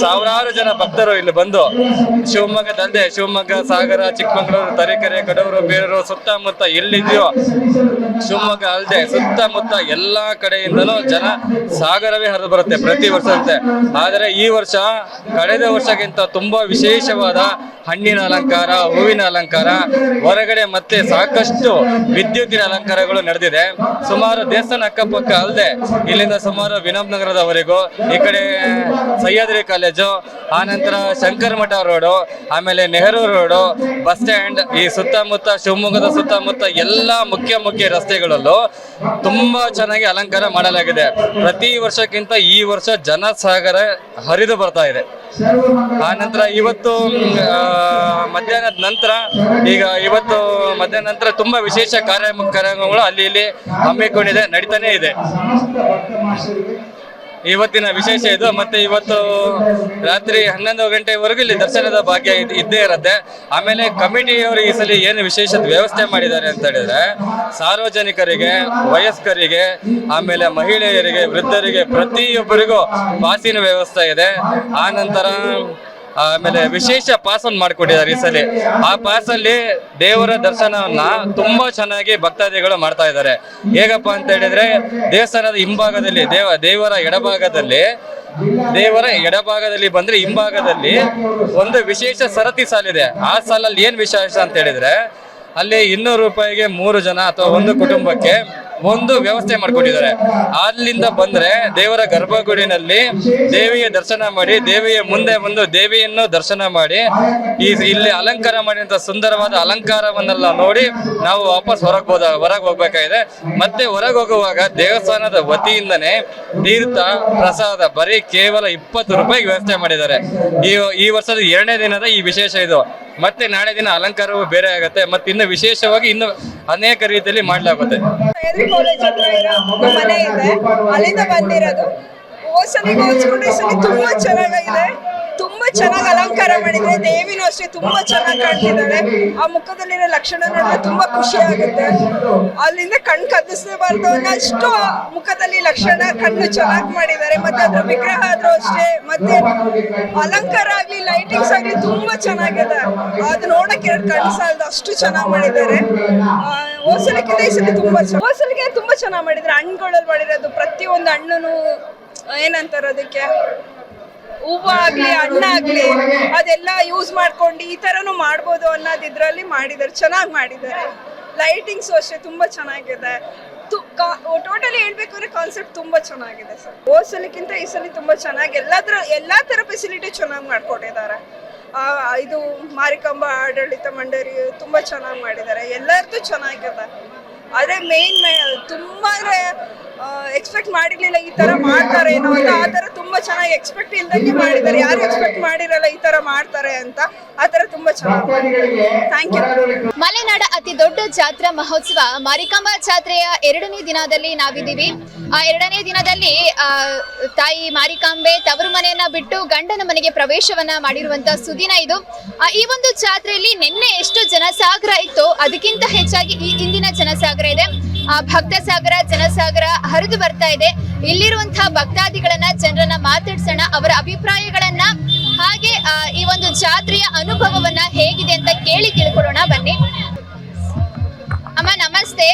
ಸಾವಿರಾರು ಜನ ಭಕ್ತರು ಇಲ್ಲಿ ಬಂದು ಶಿವಮೊಗ್ಗದಲ್ಲದೆ ಶಿವಮೊಗ್ಗ, ಸಾಗರ, ಚಿಕ್ಕಮಗಳೂರು, ತರೀಕೆರೆ, ಕಡೂರು, ಬೇರೂರು ಸುತ್ತಮುತ್ತ ಎಲ್ಲಿದೆಯೋ ಶಿವಮೊಗ್ಗ ಅಲ್ಲದೆ ಸುತ್ತಮುತ್ತ ಎಲ್ಲಾ ಕಡೆಯಿಂದಲೂ ಜನ ಸಾಗರವೇ ಹರಿದು ಬರುತ್ತೆ ಪ್ರತಿ ವರ್ಷದಂತೆ. ಆದರೆ ಈ ವರ್ಷ ಕಳೆದ ವರ್ಷಕ್ಕಿಂತ ತುಂಬಾ ವಿಶೇಷವಾದ ಹಣ್ಣಿನ ಅಲಂಕಾರ, ಹೂವಿನ ಅಲಂಕಾರ, ಹೊರಗಡೆ ಮತ್ತೆ ಸಾಕಷ್ಟು ವಿದ್ಯುತ್ತಿನ ಅಲಂಕಾರಗಳು ನಡೆದಿದೆ. ಸುಮಾರು ದೇವಸ್ಥಾನ ಅಕ್ಕಪಕ್ಕ ಅಲ್ಲದೆ ಇಲ್ಲಿಂದ ಸುಮಾರು ವಿನೋಬ್ ನಗರದವರೆಗೂ, ಈ ಕಡೆ ಸಹ್ಯಾದ್ರಿ ಕಾಲೇಜು, ಆನಂತರ ಶಂಕರ ಮಠ ರೋಡು, ಆಮೇಲೆ ನೆಹರು ರೋಡು, ಬಸ್ ಸ್ಟ್ಯಾಂಡ್, ಈ ಸುತ್ತಮುತ್ತ ಸುತ್ತಮುತ್ತ ಶಿವಮೊಗ್ಗದ ಸುತ್ತಮುತ್ತ ಎಲ್ಲ ಮುಖ್ಯ ರಸ್ತೆಗಳಲ್ಲೂ ತುಂಬಾ ಚೆನ್ನಾಗಿ ಅಲಂಕಾರ ಮಾಡಲಾಗಿದೆ. ಪ್ರತಿ ವರ್ಷಕ್ಕಿಂತ ಈ ವರ್ಷ ಜನಸಾಗರ ಹರಿದು ಬರ್ತಾ ಇದೆ. ಆ ನಂತರ ಇವತ್ತು ಮಧ್ಯಾಹ್ನದ ನಂತರ ಮಧ್ಯಾಹ್ನ ನಂತರ ತುಂಬಾ ವಿಶೇಷ ಕಾರ್ಯಕ್ರಮಗಳು ಅಲ್ಲಿ ಇಲ್ಲಿ ಹಮ್ಮಿಕೊಂಡಿದೆ, ನಡೀತಾನೆ ಇದೆ. ಇವತ್ತಿನ ವಿಶೇಷ ಇದು. ಮತ್ತೆ ಇವತ್ತು ರಾತ್ರಿ 11 ಗಂಟೆವರೆಗೂ ಇಲ್ಲಿ ದರ್ಶನದ ಭಾಗ್ಯ ಇದ್ದೇ ಇರುತ್ತೆ. ಆಮೇಲೆ ಕಮಿಟಿಯವರು ಈ ಸಲ ಏನು ವಿಶೇಷ ವ್ಯವಸ್ಥೆ ಮಾಡಿದ್ದಾರೆ ಅಂತ ಹೇಳಿದ್ರೆ, ಸಾರ್ವಜನಿಕರಿಗೆ, ವಯಸ್ಕರಿಗೆ, ಆಮೇಲೆ ಮಹಿಳೆಯರಿಗೆ, ವೃದ್ಧರಿಗೆ ಪ್ರತಿಯೊಬ್ಬರಿಗೂ ಪಾಸಿನ ವ್ಯವಸ್ಥೆ ಇದೆ. ಆ ನಂತರ ಆಮೇಲೆ ವಿಶೇಷ ಪಾಸ್ ಅನ್ನು ಮಾಡಿಕೊಟ್ಟಿದ್ದಾರೆ ಈ ಸಲ. ಆ ಪಾಸ್ ಅಲ್ಲಿ ದೇವರ ದರ್ಶನವನ್ನ ತುಂಬಾ ಚೆನ್ನಾಗಿ ಭಕ್ತಾದಿಗಳು ಮಾಡ್ತಾ ಇದ್ದಾರೆ. ಹೇಗಪ್ಪ ಅಂತ ಹೇಳಿದ್ರೆ, ದೇವಸ್ಥಾನದ ಹಿಂಭಾಗದಲ್ಲಿ ದೇವರ ಎಡಭಾಗದಲ್ಲಿ ಬಂದ್ರೆ ಹಿಂಭಾಗದಲ್ಲಿ ಒಂದು ವಿಶೇಷ ಸರತಿ ಸಾಲಿದೆ. ಆ ಸಾಲಲ್ಲಿ ಏನ್ ವಿಶೇಷ ಅಂತ ಹೇಳಿದ್ರೆ, ಅಲ್ಲಿ 200 ರೂಪಾಯಿಗೆ 3 ಜನ ಅಥವಾ ಒಂದು ಕುಟುಂಬಕ್ಕೆ ಒಂದು ವ್ಯವಸ್ಥೆ ಮಾಡಿಕೊಟ್ಟಿದ್ದಾರೆ. ಅಲ್ಲಿಂದ ಬಂದ್ರೆ ದೇವರ ಗರ್ಭಗುಡಿನಲ್ಲಿ ದೇವಿಯ ದರ್ಶನ ಮಾಡಿ, ದೇವಿಯ ಮುಂದೆ ಬಂದು ದೇವಿಯನ್ನು ದರ್ಶನ ಮಾಡಿ, ಇಲ್ಲಿ ಅಲಂಕಾರ ಮಾಡಿದಂತ ಸುಂದರವಾದ ಅಲಂಕಾರವನ್ನೆಲ್ಲ ನೋಡಿ ನಾವು ವಾಪಸ್ ಹೊರಗೆ ಹೋಗ್ಬೇಕಾಗಿದೆ. ಮತ್ತೆ ಹೊರಗೆ ಹೋಗುವಾಗ ದೇವಸ್ಥಾನದ ವತಿಯಿಂದನೇ ತೀರ್ಥ ಪ್ರಸಾದ ಬರೀ ಕೇವಲ 20 ರೂಪಾಯಿಗೆ ವ್ಯವಸ್ಥೆ ಮಾಡಿದ್ದಾರೆ. ಈ ವರ್ಷದ 2ನೇ ದಿನದ ಈ ವಿಶೇಷ ಇದು. ಮತ್ತೆ ನಾಳೆ ದಿನ ಅಲಂಕಾರವು ಬೇರೆ ಆಗುತ್ತೆ. ಮತ್ತೆ ಇನ್ನು ವಿಶೇಷವಾಗಿ ಇನ್ನು ಅನೇಕ ರೀತಿಯಲ್ಲಿ ಮಾಡಲಾಗುತ್ತೆ. ಕಾಲೇಜ್ ಹತ್ರ ಇರೋ ಮನೆ ಇದೆ, ಅಲ್ಲಿಂದ ಬಂದಿರೋದು. ಹೋಸಲಿಗೆ ಹೋಲಿಸ್ಕೊಂಡ್ರೆ ಈ ಸಲ ತುಂಬಾ ಚೆನ್ನಾಗಿದೆ, ತುಂಬಾ ಚೆನ್ನಾಗಿ ಅಲಂಕಾರ ಮಾಡಿದ್ರೆ. ದೇವಿನೂ ಅಷ್ಟೇ ತುಂಬಾ ಚೆನ್ನಾಗಿ ಕಾಣ್ತಿದ್ದಾಳೆ. ಆ ಮುಖದಲ್ಲಿರೋ ಲಕ್ಷಣ ನೋಡಿದ್ರೆ ತುಂಬಾ ಖುಷಿ ಆಗುತ್ತೆ. ಅಲ್ಲಿಂದ ಕಣ್ ಕದಿಸಬಾರ್ದು ಅನ್ನೋಷ್ಟು ಮುಖದಲ್ಲಿ ಲಕ್ಷಣ, ಕಣ್ಣು ಚೆನ್ನಾಗಿ ಮಾಡಿದ್ದಾರೆ. ಮತ್ತೆ ಅದ್ರ ವಿಗ್ರಹ ಆದ್ರೂ ಅಷ್ಟೇ, ಮತ್ತೆ ಅಲಂಕಾರ ಆಗ್ಲಿ, ಲೈಟಿಂಗ್ಸ್ ಆಗ್ಲಿ ತುಂಬಾ ಚೆನ್ನಾಗಿದೆ. ಅದು ನೋಡಕ್ಕೆ ಕಣ್ಣು ಸಾಲದು ಅಷ್ಟು ಚೆನ್ನಾಗಿ ಮಾಡಿದ್ದಾರೆ. ಹೋಸಲಿಕ್ಕಿಂತ ಈ ಸಲ ಹೋಸಲಿಗೆ ತುಂಬಾ ಚೆನ್ನಾಗಿ ಮಾಡಿದ್ದಾರೆ. ಹಣ್ಣುಗಳಲ್ಲಿ ಮಾಡಿರೋದು ಪ್ರತಿಯೊಂದು ಹಣ್ಣು ಏನಂತಾರ ಅದಕ್ಕೆ, ಹೂವು ಆಗ್ಲಿ ಹಣ್ಣಾಗ್ಲಿ ಅದೆಲ್ಲ ಯೂಸ್ ಮಾಡ್ಕೊಂಡು ಈ ತರನು ಮಾಡ್ಬೋದು ಅನ್ನೋದು ಇದ್ರಲ್ಲಿ ಮಾಡಿದ್ದಾರೆ, ಚೆನ್ನಾಗಿ ಮಾಡಿದ್ದಾರೆ. ಲೈಟಿಂಗ್ಸ್ ಅಷ್ಟೇ ತುಂಬಾ ಚೆನ್ನಾಗಿದೆ. ಟೋಟಲಿ ಹೇಳ್ಬೇಕು ಅಂದ್ರೆ ಕಾನ್ಸೆಪ್ಟ್ ತುಂಬಾ ಚೆನ್ನಾಗಿದೆ ಸರ್. ಹೋದ್ ಸಲಕ್ಕಿಂತ ಈ ಸಲ ತುಂಬಾ ಚೆನ್ನಾಗಿ ಎಲ್ಲಾ ತರ ಫೆಸಿಲಿಟಿ ಚೆನ್ನಾಗಿ ಮಾಡ್ಕೊಟ್ಟಿದ್ದಾರೆ. ಇದು ಮಾರಿಕಾಂಬಾ ಆಡಳಿತ ಮಂಡಳಿ ತುಂಬಾ ಚೆನ್ನಾಗಿ ಮಾಡಿದ್ದಾರೆ. ಎಲ್ಲರದ್ದು ಚೆನ್ನಾಗಿದೆ. ಆದ್ರೆ ಮೇನ್ ತುಂಬಾ ಎಕ್ಸ್ಪೆಕ್ಟ್ ಮಾಡಿರ್ಲಿಲ್ಲ ಈ ತರ ಮಾಡ್ತಾರೆ ಏನೋ ಅಂತ. ಆ ತರ ತುಂಬಾ ಚೆನ್ನಾಗಿ ಎಕ್ಸ್ಪೆಕ್ಟ್ ಇಲ್ದಂಗೆ ಮಾಡಿದ್ದಾರೆ. ಯಾರು ಎಕ್ಸ್ಪೆಕ್ಟ್ ಮಾಡಿರಲ್ಲ ಈ ತರ ಮಾಡ್ತಾರೆ ಅಂತ. ಆ ತರ ತುಂಬಾ ಚೆನ್ನಾಗಿ. Thank you. ಮಲೆನಾಡ ಅತಿ ದೊಡ್ಡ ಜಾತ್ರಾ ಮಹೋತ್ಸವ ಮಾರಿಕಾಂಬಾ ಜಾತ್ರೆಯ 2ನೇ ದಿನದಲ್ಲಿ ನಾವಿದ್ದೀವಿ. ಆ 2ನೇ ದಿನದಲ್ಲಿ ತಾಯಿ ಮಾರಿಕಾಂಬೆ ತವರು ಮನೆಯನ್ನ ಬಿಟ್ಟು ಗಂಡನ ಮನೆಗೆ ಪ್ರವೇಶವನ್ನ ಮಾಡಿರುವಂತ ಸುದಿನ ಇದು. ಈ ಒಂದು ಜಾತ್ರೆಯಲ್ಲಿ ನಿನ್ನೆ ಎಷ್ಟು ಜನಸಾಗರ ಇತ್ತು ಅದಕ್ಕಿಂತ ಹೆಚ್ಚಾಗಿ ಈ ಇಂದಿನ ಜನಸಾಗರ ಇದೆ. ಭಕ್ತ ಸಾಗರ, ಜನಸಾಗರ ಹರಿದು ಬರ್ತಾ ಇದೆ. ಇಲ್ಲಿರುವಂತಹ ಭಕ್ತಾದಿಗಳನ್ನ, ಜನರನ್ನ ಮಾತಾಡ್ಸೋಣ, ಅವರ ಅಭಿಪ್ರಾಯಗಳನ್ನ, ಹಾಗೆ ಈ ಒಂದು ಜಾತ್ರೆಯ ಅನುಭವವನ್ನ ಹೇಗಿದೆ ಅಂತ ಕೇಳಿ ತಿಳ್ಕೊಳ್ಳೋಣ ಬನ್ನಿ. ಅಮ್ಮ ನಮಸ್ತೆ.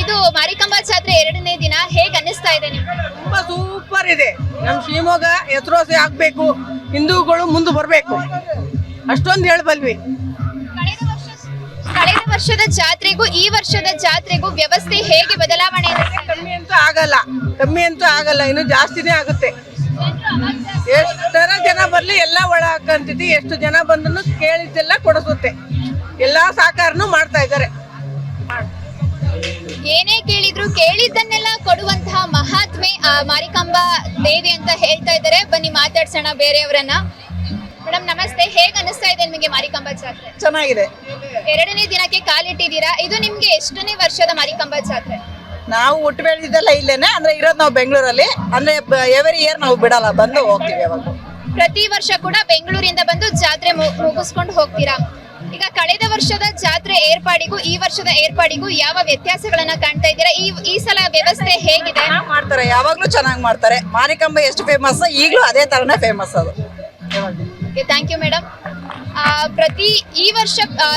ಇದು ಮಾರಿಕಾಂಬಾ ಜಾತ್ರೆ 2ನೇ ದಿನ, ಹೇಗ್ ಅನ್ನಿಸ್ತಾ ಇದೆ ನಿಮ್ಗೆ? ತುಂಬಾ ಸೂಪರ್ ಇದೆ. ನಮ್ ಶಿವಮೊಗ್ಗ ಹೆಸರುವಾಸಿ ಆಗ್ಬೇಕು, ಹಿಂದೂಗಳು ಮುಂದೆ ಬರ್ಬೇಕು, ಅಷ್ಟೊಂದು ಹೇಳ್ಬಲ್ವಿ. ಕಳೆದ ವರ್ಷದ ಜಾತ್ರೆಗೂ ಈ ವರ್ಷದ ಜಾತ್ರೆಗೂ ವ್ಯವಸ್ಥೆ ಹೇಗೆ ಬದಲಾವಣೆ ಇದೆ? ಕಮ್ಮಿ ಅಂತೂ ಆಗಲ್ಲ, ಇನ್ನು ಜಾಸ್ತಿನೇ ಆಗುತ್ತೆ. ಎಷ್ಟರ ಜನ ಬರ್ಲಿ ಎಲ್ಲ ಒಳ ಹಾಕಂತೈತಿ. ಎಷ್ಟು ಜನ ಬಂದ್ರು ಕೇಳಿದ್ದೆಲ್ಲ ಕೊಡಿಸುತ್ತೆ. ಎಲ್ಲಾ ಸಹಕಾರನು ಮಾಡ್ತಾ ಇದ್ದಾರೆ. ಏನೇ ಕೇಳಿದ್ರು ಕೇಳಿದ್ದನ್ನೆಲ್ಲ ಕೊಡುವಂತಹ ಮಹಾತ್ಮೆ ಮಾರಿಕಾಂಬಾ ದೇವಿ ಅಂತ ಹೇಳ್ತಾ ಇದ್ದಾರೆ. ಬನ್ನಿ ಮಾತಾಡ್ಸೋಣ ಬೇರೆಯವರನ್ನ. ಮೇಡಮ್ ನಮಸ್ತೆ. ಹೇಗ್ ಅನಿಸ್ತಾ ಇದೆ ನಿಮಗೆ ಮಾರಿಕಾಂಬಾ ಜಾತ್ರೆ? ಚೆನ್ನಾಗಿದೆ. 2ನೇ ದಿನಕ್ಕೆ ಕಾಲಿಟ್ಟಿದ್ದೀರಾ. ಇದು ನಿಮ್ಗೆ ಎಷ್ಟನೇ ವರ್ಷದ ಮಾರಿಕಾಂಬಾ ಜಾತ್ರೆ? ನಾವು ಹುಟ್ಟು ಬೆಳೆದಿದ್ದೆಲ್ಲ ಇಲ್ಲೇನೆ, ಅಂದ್ರೆ ಇರೋದು ನಾವು ಬೆಂಗಳೂರಲ್ಲಿ. ಅಂದ್ರೆ ಎವರಿ ಇಯರ್ ನಾವು ಬಿಡಲ್ಲ, ಬಂದು ಹೋಗ್ತೀವಿ. ಯಾವಾಗ ಪ್ರತಿ ವರ್ಷ ಕೂಡ ಬೆಂಗಳೂರಿಂದ ಬಂದು ಜಾತ್ರೆ ಮುಗಿಸ್ಕೊಂಡು ಹೋಗ್ತೀರಾ? ಈಗ ಕಳೆದ ವರ್ಷದ ಜಾತ್ರೆ ಏರ್ಪಾಡಿಗೂ ಈ ವರ್ಷದ ಏರ್ಪಾಡಿಗೂ ಯಾವ ವ್ಯತ್ಯಾಸಗಳನ್ನ ಕಾಣ್ತಾ ಇದ್ದೀರಾ? ಈ ಸಲ ವ್ಯವಸ್ಥೆ ಹೇಗಿದೆ? ಮಾಡ್ತಾರೆ, ಯಾವಾಗ್ಲೂ ಚೆನ್ನಾಗಿ ಮಾಡ್ತಾರೆ. ಮಾರಿಕಾಂಬಾ ಎಷ್ಟು ಫೇಮಸ್, ಈಗಲೂ ಅದೇ ತರನೇ ಫೇಮಸ್ ಅದು. Thank you madam. ಈ ವರ್ಷ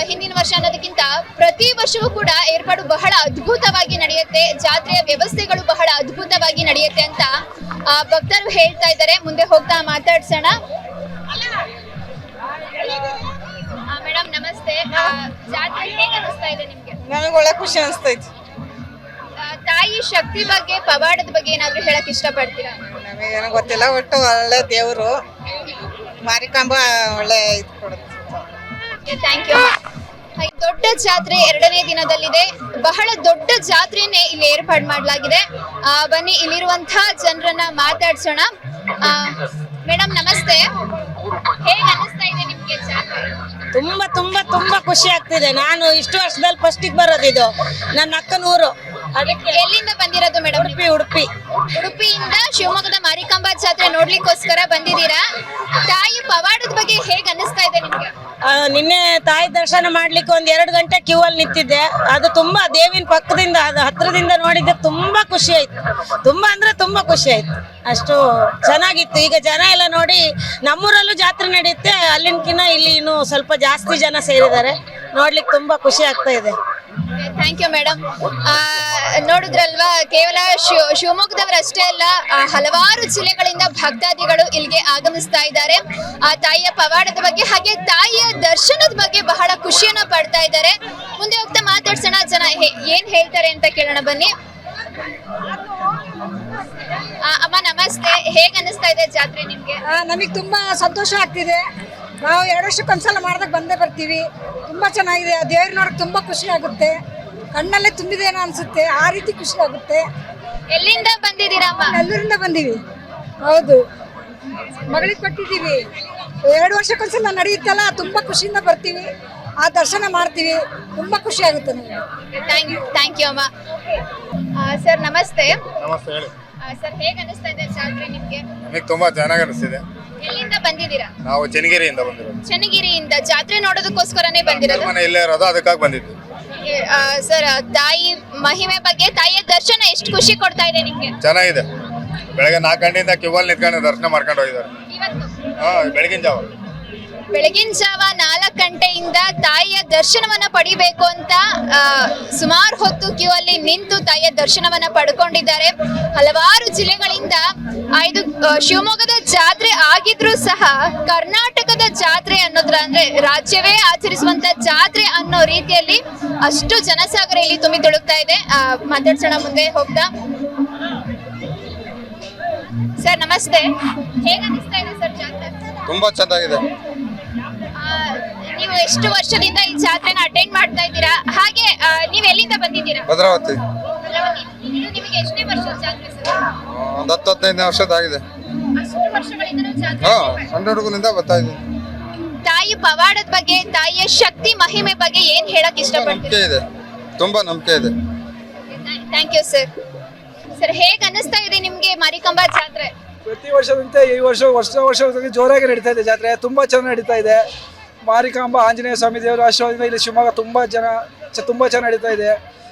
ಹಿಂದಿನ ವರ್ಷ ಅನ್ನೋದಕ್ಕಿಂತ ಪ್ರತಿ ವರ್ಷವೂ ಕೂಡ ಏರ್ಪಾಡು ಬಹಳ ಅದ್ಭುತವಾಗಿ ನಡೆಯುತ್ತೆ, ಜಾತ್ರೆಯ ವ್ಯವಸ್ಥೆಗಳು ಬಹಳ ಅದ್ಭುತವಾಗಿ ನಡೆಯುತ್ತೆ ಅಂತ ಭಕ್ತರು ಹೇಳ್ತಾ ಇದ್ದಾರೆ. ಮುಂದೆ ಹೋಗ್ತಾ ಮಾತಾಡ್ಸೋಣ. ಮೇಡಮ್ ನಮಸ್ತೆ. ಜಾತ್ರೆ ಹೇಗೆ ಅನಿಸ್ತಾ ಇದೆ ನಿಮ್ಗೆ? ನನಗೆ ಒಳ್ಳೆ ಖುಷಿ ಅನಿಸ್ತೈತಿ. ತಾಯಿ ಶಕ್ತಿ ಬಗ್ಗೆ, ಪವಾಡದ ಬಗ್ಗೆ ಏನಾದ್ರು ಹೇಳಕ್ ಇಷ್ಟಪಡ್ತೀರಾ? ನಮಗೇನು ಗೊತ್ತಿಲ್ಲ, ಒಟ್ಟು ಒಳ್ಳೆ ದೇವರು ಮಾರಿಕಾಂಬಾ ಒಳ್ಳೆ ಇದು ಕೊಡುತ್ತೆ. Thank you. ಹಾಗೆ ದೊಡ್ಡ ಜಾತ್ರೆ 2ನೇ ದಿನದಲ್ಲಿದೆ. ಬಹಳ ದೊಡ್ಡ ಜಾತ್ರೆನೇ ಇಲ್ಲಿ ಏರ್ಪಾಡು ಮಾಡಲಾಗಿದೆ. ಬನ್ನಿ ಇಲ್ಲಿರುವಂತಹ ಜನರನ್ನ ಮಾತಾಡ್ಸೋಣ. ಮೇಡಮ್ ನಮಸ್ತೆ, ಹೇಗೆ ಅನಿಸ್ತಾ ಇದೆ ನಿಮ್ಗೆ ಜಾತ್ರೆ? ತುಂಬಾ ತುಂಬಾ ತುಂಬಾ ಖುಷಿ ಆಗ್ತಿದೆ. ನಾನು ಇಷ್ಟು ವರ್ಷದಲ್ಲಿ ಫಸ್ಟಿಗೆ ಬರೋದು, ಇದು ನನ್ನ ಅಕ್ಕನೂರು. ಅದಕ್ಕೆ ಎಲ್ಲಿಂದ ಬಂದಿರೋದು ಮೇಡಮ್? ಉಡುಪಿ. ಉಡುಪಿಯಿಂದ ಶಿವಮೊಗ್ಗದ ಮಾರಿಕಾಂಬಾ ಜಾತ್ರೆ ನೋಡ್ಲಿಕ್ಕೋಸ್ಕರ ಬಂದಿದ್ದೀರಾ. ತಾಯಿ ಪವಾಡದ ಬಗ್ಗೆ ಹೇಗೆ ಅನಿಸ್ತಾ ಇದೆ ನಿಮ್ಗೆ? ನಿನ್ನೆ ತಾಯಿ ದರ್ಶನ ಮಾಡ್ಲಿಕ್ಕೆ 1-2 ಗಂಟೆ ಕ್ಯೂ ಅಲ್ಲಿ ನಿಂತಿದ್ದೆ. ಅದು ತುಂಬಾ ದೇವಿನ ಪಕ್ಕದಿಂದ, ಅದು ಹತ್ರದಿಂದ ನೋಡಿದ್ದೆ. ತುಂಬಾ ಖುಷಿ ಆಯ್ತು. ತುಂಬಾ ಅಂದ್ರೆ ತುಂಬಾ ಖುಷಿ ಆಯ್ತು. ಅಷ್ಟು ಚೆನ್ನಾಗಿತ್ತು. ಈಗ ಜನ ಎಲ್ಲ ನೋಡಿ, ನಮ್ಮೂರಲ್ಲೂ ಜಾತ್ರೆ ನಡೆಯುತ್ತೆ, ಅಲ್ಲಿನಕಿನ್ನ ಇಲ್ಲಿ ಇನ್ನು ಸ್ವಲ್ಪ ಜಾಸ್ತಿ ಜನ ಸೇರಿದ್ದಾರೆ. ನೋಡ್ಲಿಕ್ಕೆ ತುಂಬಾ ಖುಷಿ ಆಗ್ತಾ ಇದೆ. Thank you madam. ನೋಡಿದ್ರಲ್ವಾ, ಕೇವಲ ಶಿವಮೊಗ್ಗದವರಷ್ಟೇ ಅಲ್ಲ, ಹಲವಾರು ಜಿಲ್ಲೆಗಳಿಂದ ಭಕ್ತಾದಿಗಳು ಇಲ್ಲಿಗೆ ಆಗಮಿಸ್ತಾ ಇದ್ದಾರೆ. ಆ ತಾಯಿಯ ಪವಾಡದ ಬಗ್ಗೆ ಹಾಗೆ ತಾಯಿಯ ದರ್ಶನದ ಬಗ್ಗೆ ಬಹಳ ಖುಷಿಯನ್ನ ಪಡ್ತಾ ಇದ್ದಾರೆ. ಮುಂದೆ ಹೋಗ್ತಾ ಮಾತಾಡ್ಸೋಣ, ಜನ ಏನ್ ಹೇಳ್ತಾರೆ ಅಂತ ಕೇಳೋಣ ಬನ್ನಿ. ಅಮ್ಮ ನಮಸ್ತೆ, ಹೇಗ್ ಅನಿಸ್ತಾ ಇದೆ ಜಾತ್ರೆ ನಿಮ್ಗೆ? ನಮಗೆ ತುಂಬಾ ಸಂತೋಷ ಆಗ್ತಿದೆ. ನಾವು 2 ವರ್ಷಕ್ಕೊಂದ್ಸಲ ಮಾಡ್ದಾಗ ಬಂದೇ ಬರ್ತೀವಿ. ತುಂಬಾ ಚೆನ್ನಾಗಿದೆ. ಆ ದೇವ್ರ ನೋಡಕ್ ತುಂಬಾ ಖುಷಿ ಆಗುತ್ತೆ. ಕಣ್ಣಲ್ಲೇ ತುಂಬಿದೇನೋ ಅನ್ಸುತ್ತೆ, ಆ ರೀತಿ ಖುಷಿ ಆಗುತ್ತೆ. ಎಲ್ಲಿಂದ ಬಂದಿದ್ದೀರಾ ಅಮ್ಮ? ಎಲ್ಲರಿಂದ ಬಂದೀವಿ. ಹೌದು, ಮಗಳಿಗೆ ಕೊಟ್ಟಿದ್ದೀವಿ. 2 ವರ್ಷಕ್ಕೊಂದ್ಸಲ ನಡೆಯುತ್ತಲ್ಲ, ತುಂಬಾ ಖುಷಿಯಿಂದ ಬರ್ತೀವಿ. ಆ ದರ್ಶನ ಮಾಡ್ತೀವಿ. ತುಂಬಾ ಖುಷಿ ಆಗುತ್ತೆ ನಮಗೆ. ಥ್ಯಾಂಕ್ ಯು ಅಮ್ಮ. ಸರ್ ನಮಸ್ತೆ. ನಮಸ್ತೆ, ಹೇಳಿ. ಸರ್ ಹೇಗ್ ಅನಿಸ್ತಾ ಇದೆ ಜಾತ್ರೆ ನಿಮ್ಗೆ? ನಮಗೆ ತುಂಬಾ ಚೆನ್ನಾಗಿ ಅನಿಸ್ತಿದೆ. ಎಲ್ಲಿಂದ ಬಂದಿದ್ದೀರಾ? ನಾವು ಚೆನ್ನಗಿರಿಯಿಂದ ಬಂದಿರೋದು. ಚೆನ್ನಗಿರಿಯಿಂದ ಜಾತ್ರೆ ನೋಡೋದಕ್ಕೋಸ್ಕರನೇ ಬಂದಿರೋದು? ಮನೆ ಇಲ್ಲೇ ಇರೋದು, ಅದಕ್ಕಾಗಿ ಬಂದಿದ್ದು. ಸರ್, ತಾಯಿ ಮಹಿಮೆ ಬಗ್ಗೆ, ತಾಯಿಯ ದರ್ಶನ ಎಷ್ಟು ಖುಷಿ ಕೊಡ್ತಾ ಇದೆ ನಿಮ್ಗೆ? ಚೆನ್ನಾಗಿದೆ. ಬೆಳಗ್ಗೆ 4 ಗಂಟೆಯಿಂದ ಕ್ಯೂ ಅಲ್ಲಿ ನಿಂತ್ಕೊಂಡು ದರ್ಶನ ಮಾಡ್ಕೊಂಡು ಹೋಗಿದ್ದಾರೆ. ಬೆಳಗಿನ ಜಾವ 4 ಗಂಟೆಯಿಂದ ತಾಯಿಯ ದರ್ಶನವನ್ನ ಪಡಿಬೇಕು ಅಂತ ಸುಮಾರು ಹೊತ್ತು ಕ್ಯೂ ಅಲ್ಲಿ ನಿಂತು ತಾಯಿಯ ದರ್ಶನವನ್ನ ಪಡ್ಕೊಂಡಿದ್ದಾರೆ. ಹಲವಾರು ಜಿಲ್ಲೆಗಳಿಂದ ಇದು ಶಿವಮೊಗ್ಗದ ಜಾತ್ರೆ ಆಗಿದ್ರೂ ಸಹ ಕರ್ನಾಟಕದ ಜಾತ್ರೆ ಅನ್ನೋದ್ರ, ಅಂದ್ರೆ ರಾಜ್ಯವೇ ಆಚರಿಸುವಂತ ಜಾತ್ರೆ ಅನ್ನೋ ರೀತಿಯಲ್ಲಿ ಅಷ್ಟು ಜನಸಾಗರ ಇಲ್ಲಿ ತುಂಬಿ ತುಳುಕ್ತಾ ಇದೆ. ಮಾತಾಡ್ಸೋಣ ಮುಂದೆ ಹೋಗ್ತಾ. ಸರ್ ನಮಸ್ತೆ, ಹೇಗೆ ಅನಿಸ್ತಾ ಇದೆ ಸರ್ ಜಾತ್ರೆ? ತುಂಬಾ ಚೆನ್ನಾಗಿದೆ. ನೀವು ಎಷ್ಟು ವರ್ಷದಿಂದ ಈ ಜಾತ್ರೆನ ಅಟೆಂಡ್ ಮಾಡ್ತಾ ಇದ್ದೀರಾ? ಹಾಗೆ ನೀವು ಎಲ್ಲಿಂದ ಬಂದಿದ್ದೀರಾ? ಭದ್ರಾವತಿ. ಇದು ನಿಮಗೆ ಎಷ್ಟನೇ ವರ್ಷದ ಜಾತ್ರೆ ಸರ್? ಒಂದು 10-15 ವರ್ಷದಾಗಿದೆ. ಅಷ್ಟು ವರ್ಷಗಳಿಂದ ಜಾತ್ರೆ ಸಣ್ಣ ಹುಡುಗನಿಂದ ಬರ್ತಾ ಇದ್ದೀನಿ. ತಾಯಿ ಪವಾಡದ ಬಗ್ಗೆ, ತಾಯಿಯ ಶಕ್ತಿ ಮಹಿಮೆ ಬಗ್ಗೆ ಏನ್ ಹೇಳಕ್ ಇಷ್ಟಪಡ್ತೀರಾ? ಇದೆ, ತುಂಬಾ ನಂಬಿಕೆ ಇದೆ. Thank you sir. ಸರ್ ಹೇಗ್ ಅನ್ನಿಸ್ತಾ ಇದೆ ನಿಮ್ಗೆ ಮಾರಿಕಾಂಬಾ ಜಾತ್ರೆ? ಪ್ರತಿ ವರ್ಷದಂತೆ ಈ ವರ್ಷ ಜೋರಾಗಿ ನಡೀತಾ ಇದೆ ಜಾತ್ರೆ. ತುಂಬಾ ಚೆನ್ನಾಗಿ ನಡೀತಾ ಇದೆ. ಮಾರಿಕಾಂಬಾ ಆಂಜನೇಯ ಸ್ವಾಮಿ ದೇವರ ಆಶೀರ್ವಾದದಿಂದ ಇಲ್ಲಿ ಶಿವಮೊಗ್ಗ ತುಂಬಾ ಚೆನ್ನಾಗಿ ನಡೀತಾ ಇದೆ.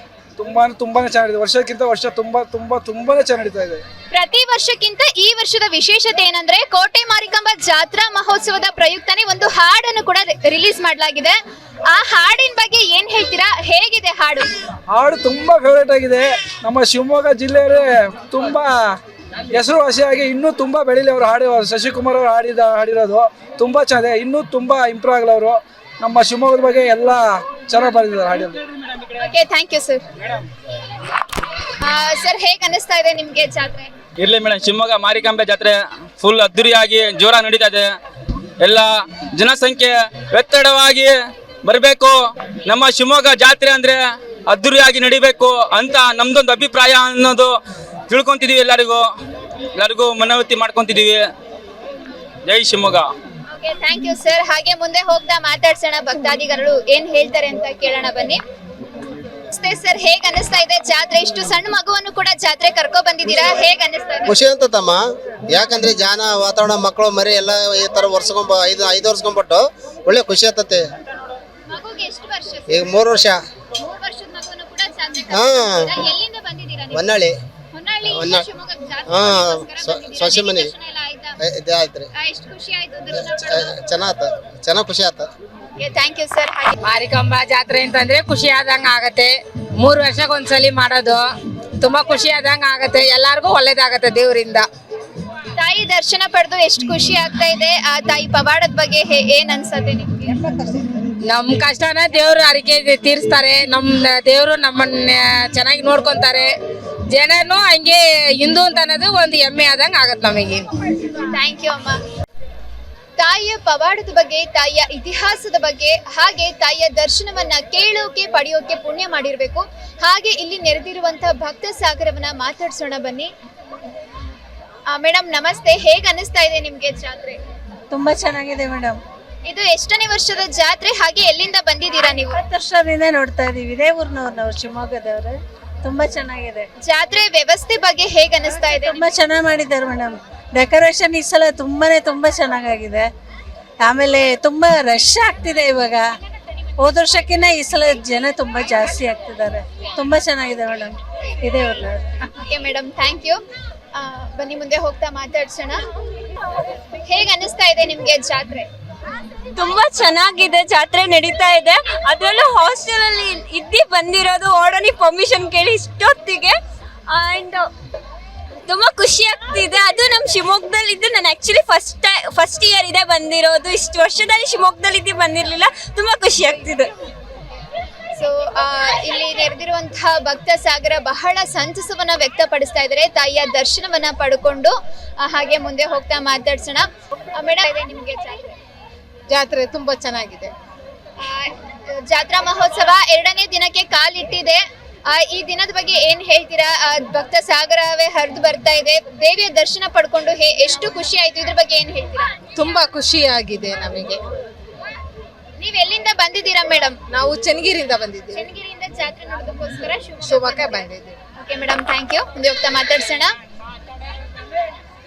ತುಂಬಾನೇ ಚೆನ್ನಾಗಿದೆ. ವರ್ಷಕ್ಕಿಂತ ವರ್ಷ ತುಂಬಾನೇ ಚೆನ್ನಾಗಿ ನಡೀತಾ ಇದೆ. ಪ್ರತಿ ವರ್ಷಕ್ಕಿಂತ ಈ ವರ್ಷದ ವಿಶೇಷತೆ ಏನಂದ್ರೆ, ಕೋಟೆ ಮಾರಿಕಾಂಬಾ ಜಾತ್ರಾ ಮಹೋತ್ಸವದ ಪ್ರಯುಕ್ತನೇ ಒಂದು ಹಾಡನ್ನು ಕೂಡ ರಿಲೀಸ್ ಮಾಡಲಾಗಿದೆ. ಆ ಹಾಡಿನ ಬಗ್ಗೆ ಏನ್ ಹೇಳ್ತೀರಾ? ಹೇಗಿದೆ ಹಾಡು? ಹಾಡು ತುಂಬಾ ಫೇವರೇಟ್ ಆಗಿದೆ. ನಮ್ಮ ಶಿವಮೊಗ್ಗ ಜಿಲ್ಲೆಯಲ್ಲೇ ತುಂಬಾ ಹೆಸರುವಾಸಿಯಾಗಿ ಇನ್ನೂ ತುಂಬಾ ಬೆಳೀಲಿ ಅವರು. ಶಶಿಕುಮಾರ್ ಅವರು ಹಾಡಿರೋದು ತುಂಬಾ ಚೆನ್ನಾಗಿದೆ. ಇನ್ನೂ ತುಂಬಾ ಇಂಪ್ರೂವ್ ಆಗಲ್ಲ ಅವರು. ನಮ್ಮ ಶಿವಮೊಗ್ಗದ ಬಗ್ಗೆ ಎಲ್ಲ ಚೆನ್ನಾಗಿ ಬರೆದಿದ್ದಾರೆ ಹಾಡಲ್ಲಿ. Okay, thank you sir. Sir ಹೇಗೆ ಅನಿಸ್ತಾ ಇದೆ ನಿಮ್ಗೆ ಜಾತ್ರೆ? ಇರ್ಲಿ ಮೇಡಮ್, ಶಿವಮೊಗ್ಗ ಮಾರಿಕಾಂಬೆ ಜಾತ್ರೆ ಫುಲ್ ಅದ್ದೂರಿಯಾಗಿ ಜೋರಾಗಿ ನಡೀತಾ ಇದೆ. ಎಲ್ಲ ಜನಸಂಖ್ಯೆ ಒತ್ತಡವಾಗಿ ಬರಬೇಕು. ನಮ್ಮ ಶಿವಮೊಗ್ಗ ಜಾತ್ರೆ ಅಂದ್ರೆ ಅದ್ದೂರಿಯಾಗಿ ನಡಿಬೇಕು ಅಂತ ನಮ್ದೊಂದು ಅಭಿಪ್ರಾಯ ಅನ್ನೋದು ತಿಳ್ಕೊಂತಿದೀವಿ. ಎಲ್ಲರಿಗೂ ಮನವರಿಕೆ ಮಾಡ್ಕೊಂತಿದೀವಿ. ಜೈ Shivamogga. Okay, thank you sir. ಹಾಗೆ ಮುಂದೆ ಹೋಗ್ತಾ ಮಾತಾಡ್ಸೋಣ, ಭಕ್ತಾದಿಗಳು ಏನ್ ಹೇಳ್ತಾರೆ ಅಂತ ಕೇಳೋಣ ಬನ್ನಿ. ಸರ್ ಹೇಗ್ ಅನಿಸ್ತಾ ಇದೆ ಜಾತ್ರೆ? ಇಷ್ಟು ಸಣ್ಣ ಮಗುವನ್ನು ಕೂಡ ಜಾತ್ರೆ ಕರ್ಕೊ ಬಂದಿದ್ದೀರಾ, ಹೇಗ್ ಅನಿಸ್ತಾ ಇದೆ? ಖುಷಿ ಅಂತ ತಮ್ಮ. ಯಾಕಂದ್ರೆ ವಾತಾವರಣ, ಮಕ್ಕಳು ಮರಿ ಎಲ್ಲ ಈ ತರ ಐದು ವರ್ಷಕೊಂಡ್ಬಿಟ್ಟು ಒಳ್ಳೆ ಖುಷಿ ಆಗ್ತತೆ. ಮಗುಗೆ ಎಷ್ಟು ವರ್ಷ? ಈಗ 3 ವರ್ಷ. 3 ವರ್ಷದ ಮಗುವನ್ನು ಕೂಡ ಜಾತ್ರೆ ಹಾ, ಎಲ್ಲಿಂದ ಬಂದಿದ್ದೀರಾ? ಹೊನ್ನಾಳಿ. ಸೊಸೆ ಮನೆ ಆಯ್ತ್ರಿ. ಎಷ್ಟು ಖುಷಿ ಆಯ್ತು ದರ್ಶನ? ಚೆನ್ನಾಗ್ ಖುಷಿ ಆತ. Thank you sir. ಮಾರಿಕಾಂಬಾ ಜಾತ್ರೆ ಅಂತಂದ್ರೆ ಖುಷಿ ಆದಂಗ ಆಗತ್ತೆ. 3 ವರ್ಷಕ್ಕೊಂದ್ಸಲಿ ಮಾಡೋದು ತುಂಬಾ ಖುಷಿ ಆದಂಗ ಆಗತ್ತೆ. ಎಲ್ಲಾರ್ಗು ಒಳ್ಳೇದಾಗತ್ತೆ ದೇವರಿಂದ. ತಾಯಿ ದರ್ಶನ ಪಡೆದು ಎಷ್ಟು ಖುಷಿ ಆಗ್ತಾ ಇದೆ. ಆ ತಾಯಿ ಪವಾಡದ ಬಗ್ಗೆ ಏನ್ ಅನ್ಸತ್ತೆ ನಿಮ್ಗೆ? ನಮ್ ಕಷ್ಟನ ದೇವ್ರು ಅರಿಕೆ ತೀರಿಸ್ತಾರೆ. ನಮ್ ದೇವ್ರು ನಮ್ಮನ್ನ ಚೆನ್ನಾಗಿ ನೋಡ್ಕೊಂತಾರೆ. ಜನನು ಹಂಗೆ ಹಿಂದೂ ಅಂತ ಅನ್ನೋದು ಒಂದು ಹೆಮ್ಮೆ ಆದಂಗ ಆಗತ್ತೆ ನಮಗೆ. ಥ್ಯಾಂಕ್ ಯು ಅಮ್ಮ. ತಾಯಿಯ ಪವಾಡದ ಬಗ್ಗೆ, ತಾಯಿಯ ಇತಿಹಾಸದ ಬಗ್ಗೆ, ಹಾಗೆ ತಾಯಿಯ ದರ್ಶನವನ್ನ ಕೇಳೋಕೆ ಪಡೆಯೋಕೆ ಪುಣ್ಯ ಮಾಡಿರ್ಬೇಕು. ಹಾಗೆ ಇಲ್ಲಿ ನೆರೆದಿರುವಂತಹ ಭಕ್ತ ಸಾಗರವನ್ನ ಮಾತಾಡ್ಸೋಣ ಬನ್ನಿ. ಮೇಡಮ್ ನಮಸ್ತೆ, ಹೇಗ್ ಅನಿಸ್ತಾ ಇದೆ ನಿಮ್ಗೆ ಜಾತ್ರೆ? ತುಂಬಾ ಚೆನ್ನಾಗಿದೆ ಮೇಡಮ್. ಇದು ಎಷ್ಟನೇ ವರ್ಷದ ಜಾತ್ರೆ, ಹಾಗೆ ಎಲ್ಲಿಂದ ಬಂದಿದ್ದೀರಾ ನೀವು? 10 ವರ್ಷದಿಂದ ನೋಡ್ತಾ ಇದೀವಿ. ಇದೇ ಊರ್ನವ್ರು ನಾವು, ಶಿವಮೊಗ್ಗದವ್ರೆ. ತುಂಬಾ ಚೆನ್ನಾಗಿದೆ. ಜಾತ್ರೆ ವ್ಯವಸ್ಥೆ ಬಗ್ಗೆ ಹೇಗ್ ಅನಿಸ್ತಾ ಇದೆ? ತುಂಬಾ ಚೆನ್ನಾಗಿ ಮಾಡಿದ್ದಾರೆ ಮೇಡಮ್. ಡೆಕೋರೇಷನ್ ಈ ಸಲ ತುಂಬಾ ಚೆನ್ನಾಗಿದೆ. ಆಮೇಲೆ ತುಂಬಾ ರಶ್ ಆಗ್ತಿದೆ ಇವಾಗ. ಹೋದ ವರ್ಷಕ್ಕಿಂತ ಈ ಸಲ ಜನ ತುಂಬಾ ಜಾಸ್ತಿ ಆಗ್ತಿದ್ದಾರೆ. ತುಂಬಾ ಚೆನ್ನಾಗಿದೆ ಮೇಡಮ್. ಇದೇ ಊರ್ನವ್ರು. Okay madam, thank you. ಬನ್ನಿ ಮುಂದೆ ಹೋಗ್ತಾ ಮಾತಾಡ್ಸೋಣ. ಹೇಗ್ ಅನಿಸ್ತಾ ಇದೆ ನಿಮ್ಗೆ ಜಾತ್ರೆ? ತುಂಬಾ ಚೆನ್ನಾಗಿದೆ. ಜಾತ್ರೆ ನಡೀತಾ ಇದೆ. ಅದರಲ್ಲೂ ಹಾಸ್ಟೆಲ್ ಅಲ್ಲಿ ಬಂದಿರೋದು ಓಡೋನಿ ಪರ್ಮಿಷನ್ ಕೇಳಿ ಇಷ್ಟೊತ್ತಿಗೆ. ಅಂಡ್ ತುಂಬಾ ಖುಷಿ ಆಗ್ತಿದೆ. ಅದು ನಮ್ಮ ಶಿವಮೊಗ್ಗದಲ್ಲಿ ಇದ್ದು, ನಾನು ಆಕ್ಚುಲಿ ಫಸ್ಟ್ ಇಯರ್ ಇದೆ ಬಂದಿರೋದು. ಇಷ್ಟು ವರ್ಷದಲ್ಲಿ ಶಿವಮೊಗ್ಗದಲ್ಲಿ ಬಂದಿರಲಿಲ್ಲ. ತುಂಬಾ ಖುಷಿ ಆಗ್ತಿದೆ. ಸೊ ಇಲ್ಲಿ ನೆರೆದಿರುವಂತಹ ಭಕ್ತ ಸಾಗರ ಬಹಳ ಸಂತಸವನ್ನ ವ್ಯಕ್ತಪಡಿಸ್ತಾ ಇದ್ದಾರೆ ತಾಯಿಯ ದರ್ಶನವನ್ನ ಪಡ್ಕೊಂಡು. ಹಾಗೆ ಮುಂದೆ ಹೋಗ್ತಾ ಮಾತಾಡ್ಸೋಣ. ಮೇಡಮ್ ಇದೆ ನಿಮ್ಗೆ ಜಾತ್ರೆ ತುಂಬಾ ಚೆನ್ನಾಗಿದೆ. ಜಾತ್ರಾ ಮಹೋತ್ಸವ 2ನೇ ದಿನಕ್ಕೆ ಕಾಲಿಟ್ಟಿದೆ. ಈ ದಿನದ ಬಗ್ಗೆ ಏನ್ ಹೇಳ್ತೀರಾ? ಭಕ್ತ ಸಾಗರವೇ ಹರಿದು ಬರ್ತಾ ಇದೆ. ದೇವಿಯ ದರ್ಶನ ಪಡ್ಕೊಂಡು ಎಷ್ಟು ಖುಷಿ ಆಯ್ತು, ಇದ್ರ ಬಗ್ಗೆ ಏನ್ ಹೇಳ್ತೀರಾ? ತುಂಬಾ ಖುಷಿಯಾಗಿದೆ ನಮಗೆ. ನೀವ್ ಎಲ್ಲಿಂದ ಬಂದಿದ್ದೀರಾ ಮೇಡಮ್? ನಾವು ಚನ್ನಗಿರಿಯಿಂದ ಬಂದಿದ್ದೀವಿ. ಚನ್ನಗಿರಿಯಿಂದ ಜಾತ್ರೆ ನೋಡೋದಕ್ಕೋಸ್ಕರ ಶಿವಮೊಗ್ಗ ಬಂದಿದ್ದೀವಿ. Okay madam, thank you. ಮುಂದೆ ಹೋಗ್ತಾ ಮಾತಾಡ್ಸೋಣ.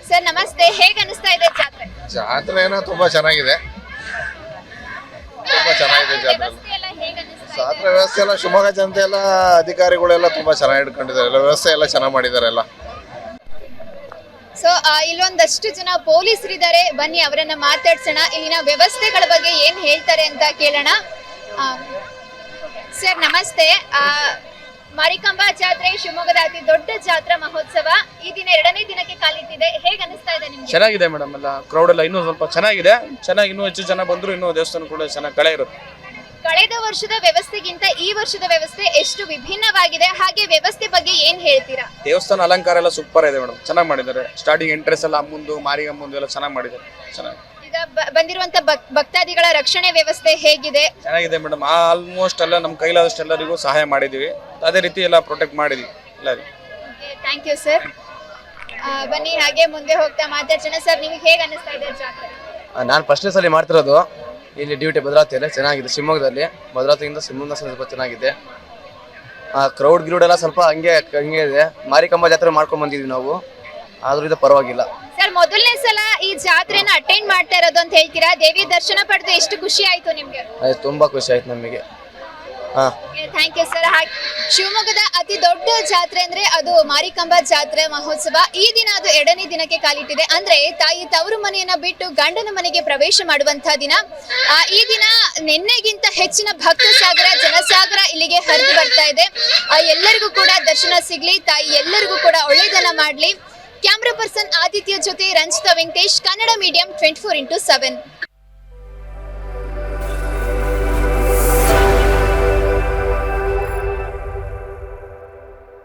ಸರ್ ನಮಸ್ತೆ, ಹೇಗ್ ಅನಿಸ್ತಾ ಇದೆ ಜಾತ್ರೆ? ಜಾತ್ರೆ ಏನೋ ತುಂಬಾ ಚೆನ್ನಾಗಿದೆ. ತುಂಬಾ ಚೆನ್ನಾಗಿದೆ ಜಾತ್ರೆ. ವ್ಯವಸ್ಥೆ ಎಲ್ಲ ಹೇಗ್ ಅನಿಸ್ತಾ ಇದೆ? ಜಾತ್ರೆ ವ್ಯವಸ್ಥೆ ಎಲ್ಲ ಶಿವಮೊಗ್ಗ ಜನತೆ ಎಲ್ಲ ಅಧಿಕಾರಿಗಳೆಲ್ಲ ತುಂಬಾ ಚೆನ್ನಾಗಿ ಇಟ್ಕೊಂಡಿದ್ದಾರೆ. ಎಲ್ಲ ವ್ಯವಸ್ಥೆ ಎಲ್ಲ ಚೆನ್ನಾಗಿ ಮಾಡಿದ್ದಾರೆ ಎಲ್ಲ. ಸೊ ಇಲ್ಲೊಂದಷ್ಟು ಜನ ಪೊಲೀಸರಿದ್ದಾರೆ, ಬನ್ನಿ ಅವರನ್ನ ಮಾತಾಡ್ಸೋಣ. ಇಲ್ಲಿನ ವ್ಯವಸ್ಥೆಗಳ ಬಗ್ಗೆ ಏನ್ ಹೇಳ್ತಾರೆ ಅಂತ ಕೇಳೋಣ. ಸರ್ ನಮಸ್ತೆ. ಮಾರಿಕಾಂಬಾ ಜಾತ್ರೆ ಶಿವಮೊಗ್ಗದ ಅತಿ ದೊಡ್ಡ ಜಾತ್ರಾ ಮಹೋತ್ಸವ ಈ ದಿನ 2ನೇ ದಿನಕ್ಕೆ ಕಾಲಿಟ್ಟಿದೆ. ಹೇಗ್ ಅನಿಸ್ತಾ ಇದೆ ನಿಮ್ಗೆ? ಚೆನ್ನಾಗಿದೆ ಮೇಡಮ್. ಎಲ್ಲ ಕ್ರೌಡ್ ಎಲ್ಲ ಇನ್ನೂ ಸ್ವಲ್ಪ ಚೆನ್ನಾಗಿದೆ. ಚೆನ್ನಾಗಿ ಇನ್ನೂ ಹೆಚ್ಚು ಜನ ಬಂದ್ರು ಇನ್ನೂ ದೇವಸ್ಥಾನ ಕೂಡ ಚೆನ್ನಾಗಿ ಕಳೆ ಇರುತ್ತೆ. ಕಳೆದ ವರ್ಷದ ವ್ಯವಸ್ಥೆಗಿಂತ ಈ ವರ್ಷದ ವ್ಯವಸ್ಥೆ ಎಷ್ಟು ವಿಭಿನ್ನವಾಗಿದೆ, ಹಾಗೆ ವ್ಯವಸ್ಥೆ ಬಗ್ಗೆ ಏನ್ ಹೇಳ್ತೀರಾ? ದೇವಸ್ಥಾನ ಅಲಂಕಾರ ಎಲ್ಲ ಸೂಪರ್ ಇದೆ ಮೇಡಮ್. ಚೆನ್ನಾಗಿ ಮಾಡಿದ್ದಾರೆ. ಸ್ಟಾರ್ಟಿಂಗ್ ಎಂಟ್ರೆನ್ಸ್ ಎಲ್ಲ ಮುಂದೆ ಮಾರಿಗ ಮುಂದೆ ಎಲ್ಲ ಚೆನ್ನಾಗಿ ಮಾಡಿದ್ದಾರೆ. ಚೆನ್ನಾಗಿ ಈಗ ಬಂದಿರುವಂತ ಭಕ್ತಾದಿಗಳ ರಕ್ಷಣೆ ವ್ಯವಸ್ಥೆ ಹೇಗಿದೆ? ಚೆನ್ನಾಗಿದೆ ಮೇಡಮ್. ಆಲ್ಮೋಸ್ಟ್ ಎಲ್ಲ ನಮ್ಮ ಕೈಲಾದಷ್ಟು ಎಲ್ಲರಿಗೂ ಸಹಾಯ ಮಾಡಿದೀವಿ. ಅದೇ ರೀತಿ ಎಲ್ಲ ಪ್ರೊಟೆಕ್ಟ್ ಮಾಡಿದೀವಿ ಎಲ್ಲರಿಗೂ. Thank you sir. ಬನ್ನಿ ಹಾಗೆ ಮುಂದೆ ಹೋಗ್ತಾ ಮಾತಾಡ್ಸೋಣ. ಸರ್ ನಿಮಗೆ ಹೇಗೆ ಅನಿಸ್ತಾ ಇದೆ ಜಾತ್ರೆ? ನಾನು ಫಸ್ಟ್ನೇ ಸಲ ಮಾಡ್ತಿರೋದು ಇಲ್ಲಿ ಡ್ಯೂಟಿ ಭದ್ರಾವತಿಯಲ್ಲಿ. ಚೆನ್ನಾಗಿದೆ. ಶಿವಮೊಗ್ಗದಲ್ಲಿ ಭದ್ರಾವತಿಯಿಂದ ಶಿವಮೊಗ್ಗ ಸ್ವಲ್ಪ ಚೆನ್ನಾಗಿದೆ. ಕ್ರೌಡ್ ಗ್ರೌಡ್ ಎಲ್ಲ ಸ್ವಲ್ಪ ಹಂಗೆ ಇದೆ. ಮಾರಿಕಾಂಬಾ ಜಾತ್ರೆ ಮಾಡ್ಕೊಂಡ್ ಬಂದಿದ್ವಿ ನಾವು, ಆದ್ರೂ ಇದು ಪರವಾಗಿಲ್ಲ. ಸರ್ ಮೊದಲನೇ ಸಲ ಈ ಜಾತ್ರೆನ ಅಟೆಂಡ್ ಮಾಡ್ತಾ ಇರೋದು ಅಂತ ಹೇಳ್ತೀರಾ? ದೇವಿ ದರ್ಶನ ಪಡೆದು ಎಷ್ಟು ಖುಷಿ ಆಯ್ತು ನಿಮ್ಗೆ? ತುಂಬಾ ಖುಷಿ ಆಯ್ತು ನಮಗೆ. Thank you sir. ಶಿವಮೊಗ್ಗದ ಅತಿ ದೊಡ್ಡ ಜಾತ್ರೆ ಅಂದ್ರೆ ಅದು ಮಾರಿಕಾಂಬಾ ಜಾತ್ರೆ ಮಹೋತ್ಸವ. ಈ ದಿನ ಅದು 2ನೇ ದಿನಕ್ಕೆ ಕಾಲಿಟ್ಟಿದೆ. ಅಂದ್ರೆ ತಾಯಿ ತವರು ಮನೆಯನ್ನ ಬಿಟ್ಟು ಗಂಡನ ಮನೆಗೆ ಪ್ರವೇಶ ಮಾಡುವಂತಹ ದಿನ. ಈ ದಿನ ನಿನ್ನೆಗಿಂತ ಹೆಚ್ಚಿನ ಭಕ್ತ ಸಾಗರ, ಜನಸಾಗರ ಇಲ್ಲಿಗೆ ಹರಿದು ಬರ್ತಾ ಇದೆ. ಎಲ್ಲರಿಗೂ ಕೂಡ ದರ್ಶನ ಸಿಗ್ಲಿ, ತಾಯಿ ಎಲ್ಲರಿಗೂ ಕೂಡ ಒಳ್ಳೆಯದನ್ನ ಮಾಡ್ಲಿ. ಕ್ಯಾಮ್ರಾ ಪರ್ಸನ್ ಆದಿತ್ಯ ಜೊತೆ ರಂಜಿತಾ ವೆಂಕಟೇಶ್, ಕನ್ನಡ ಮೀಡಿಯಂ 24x7.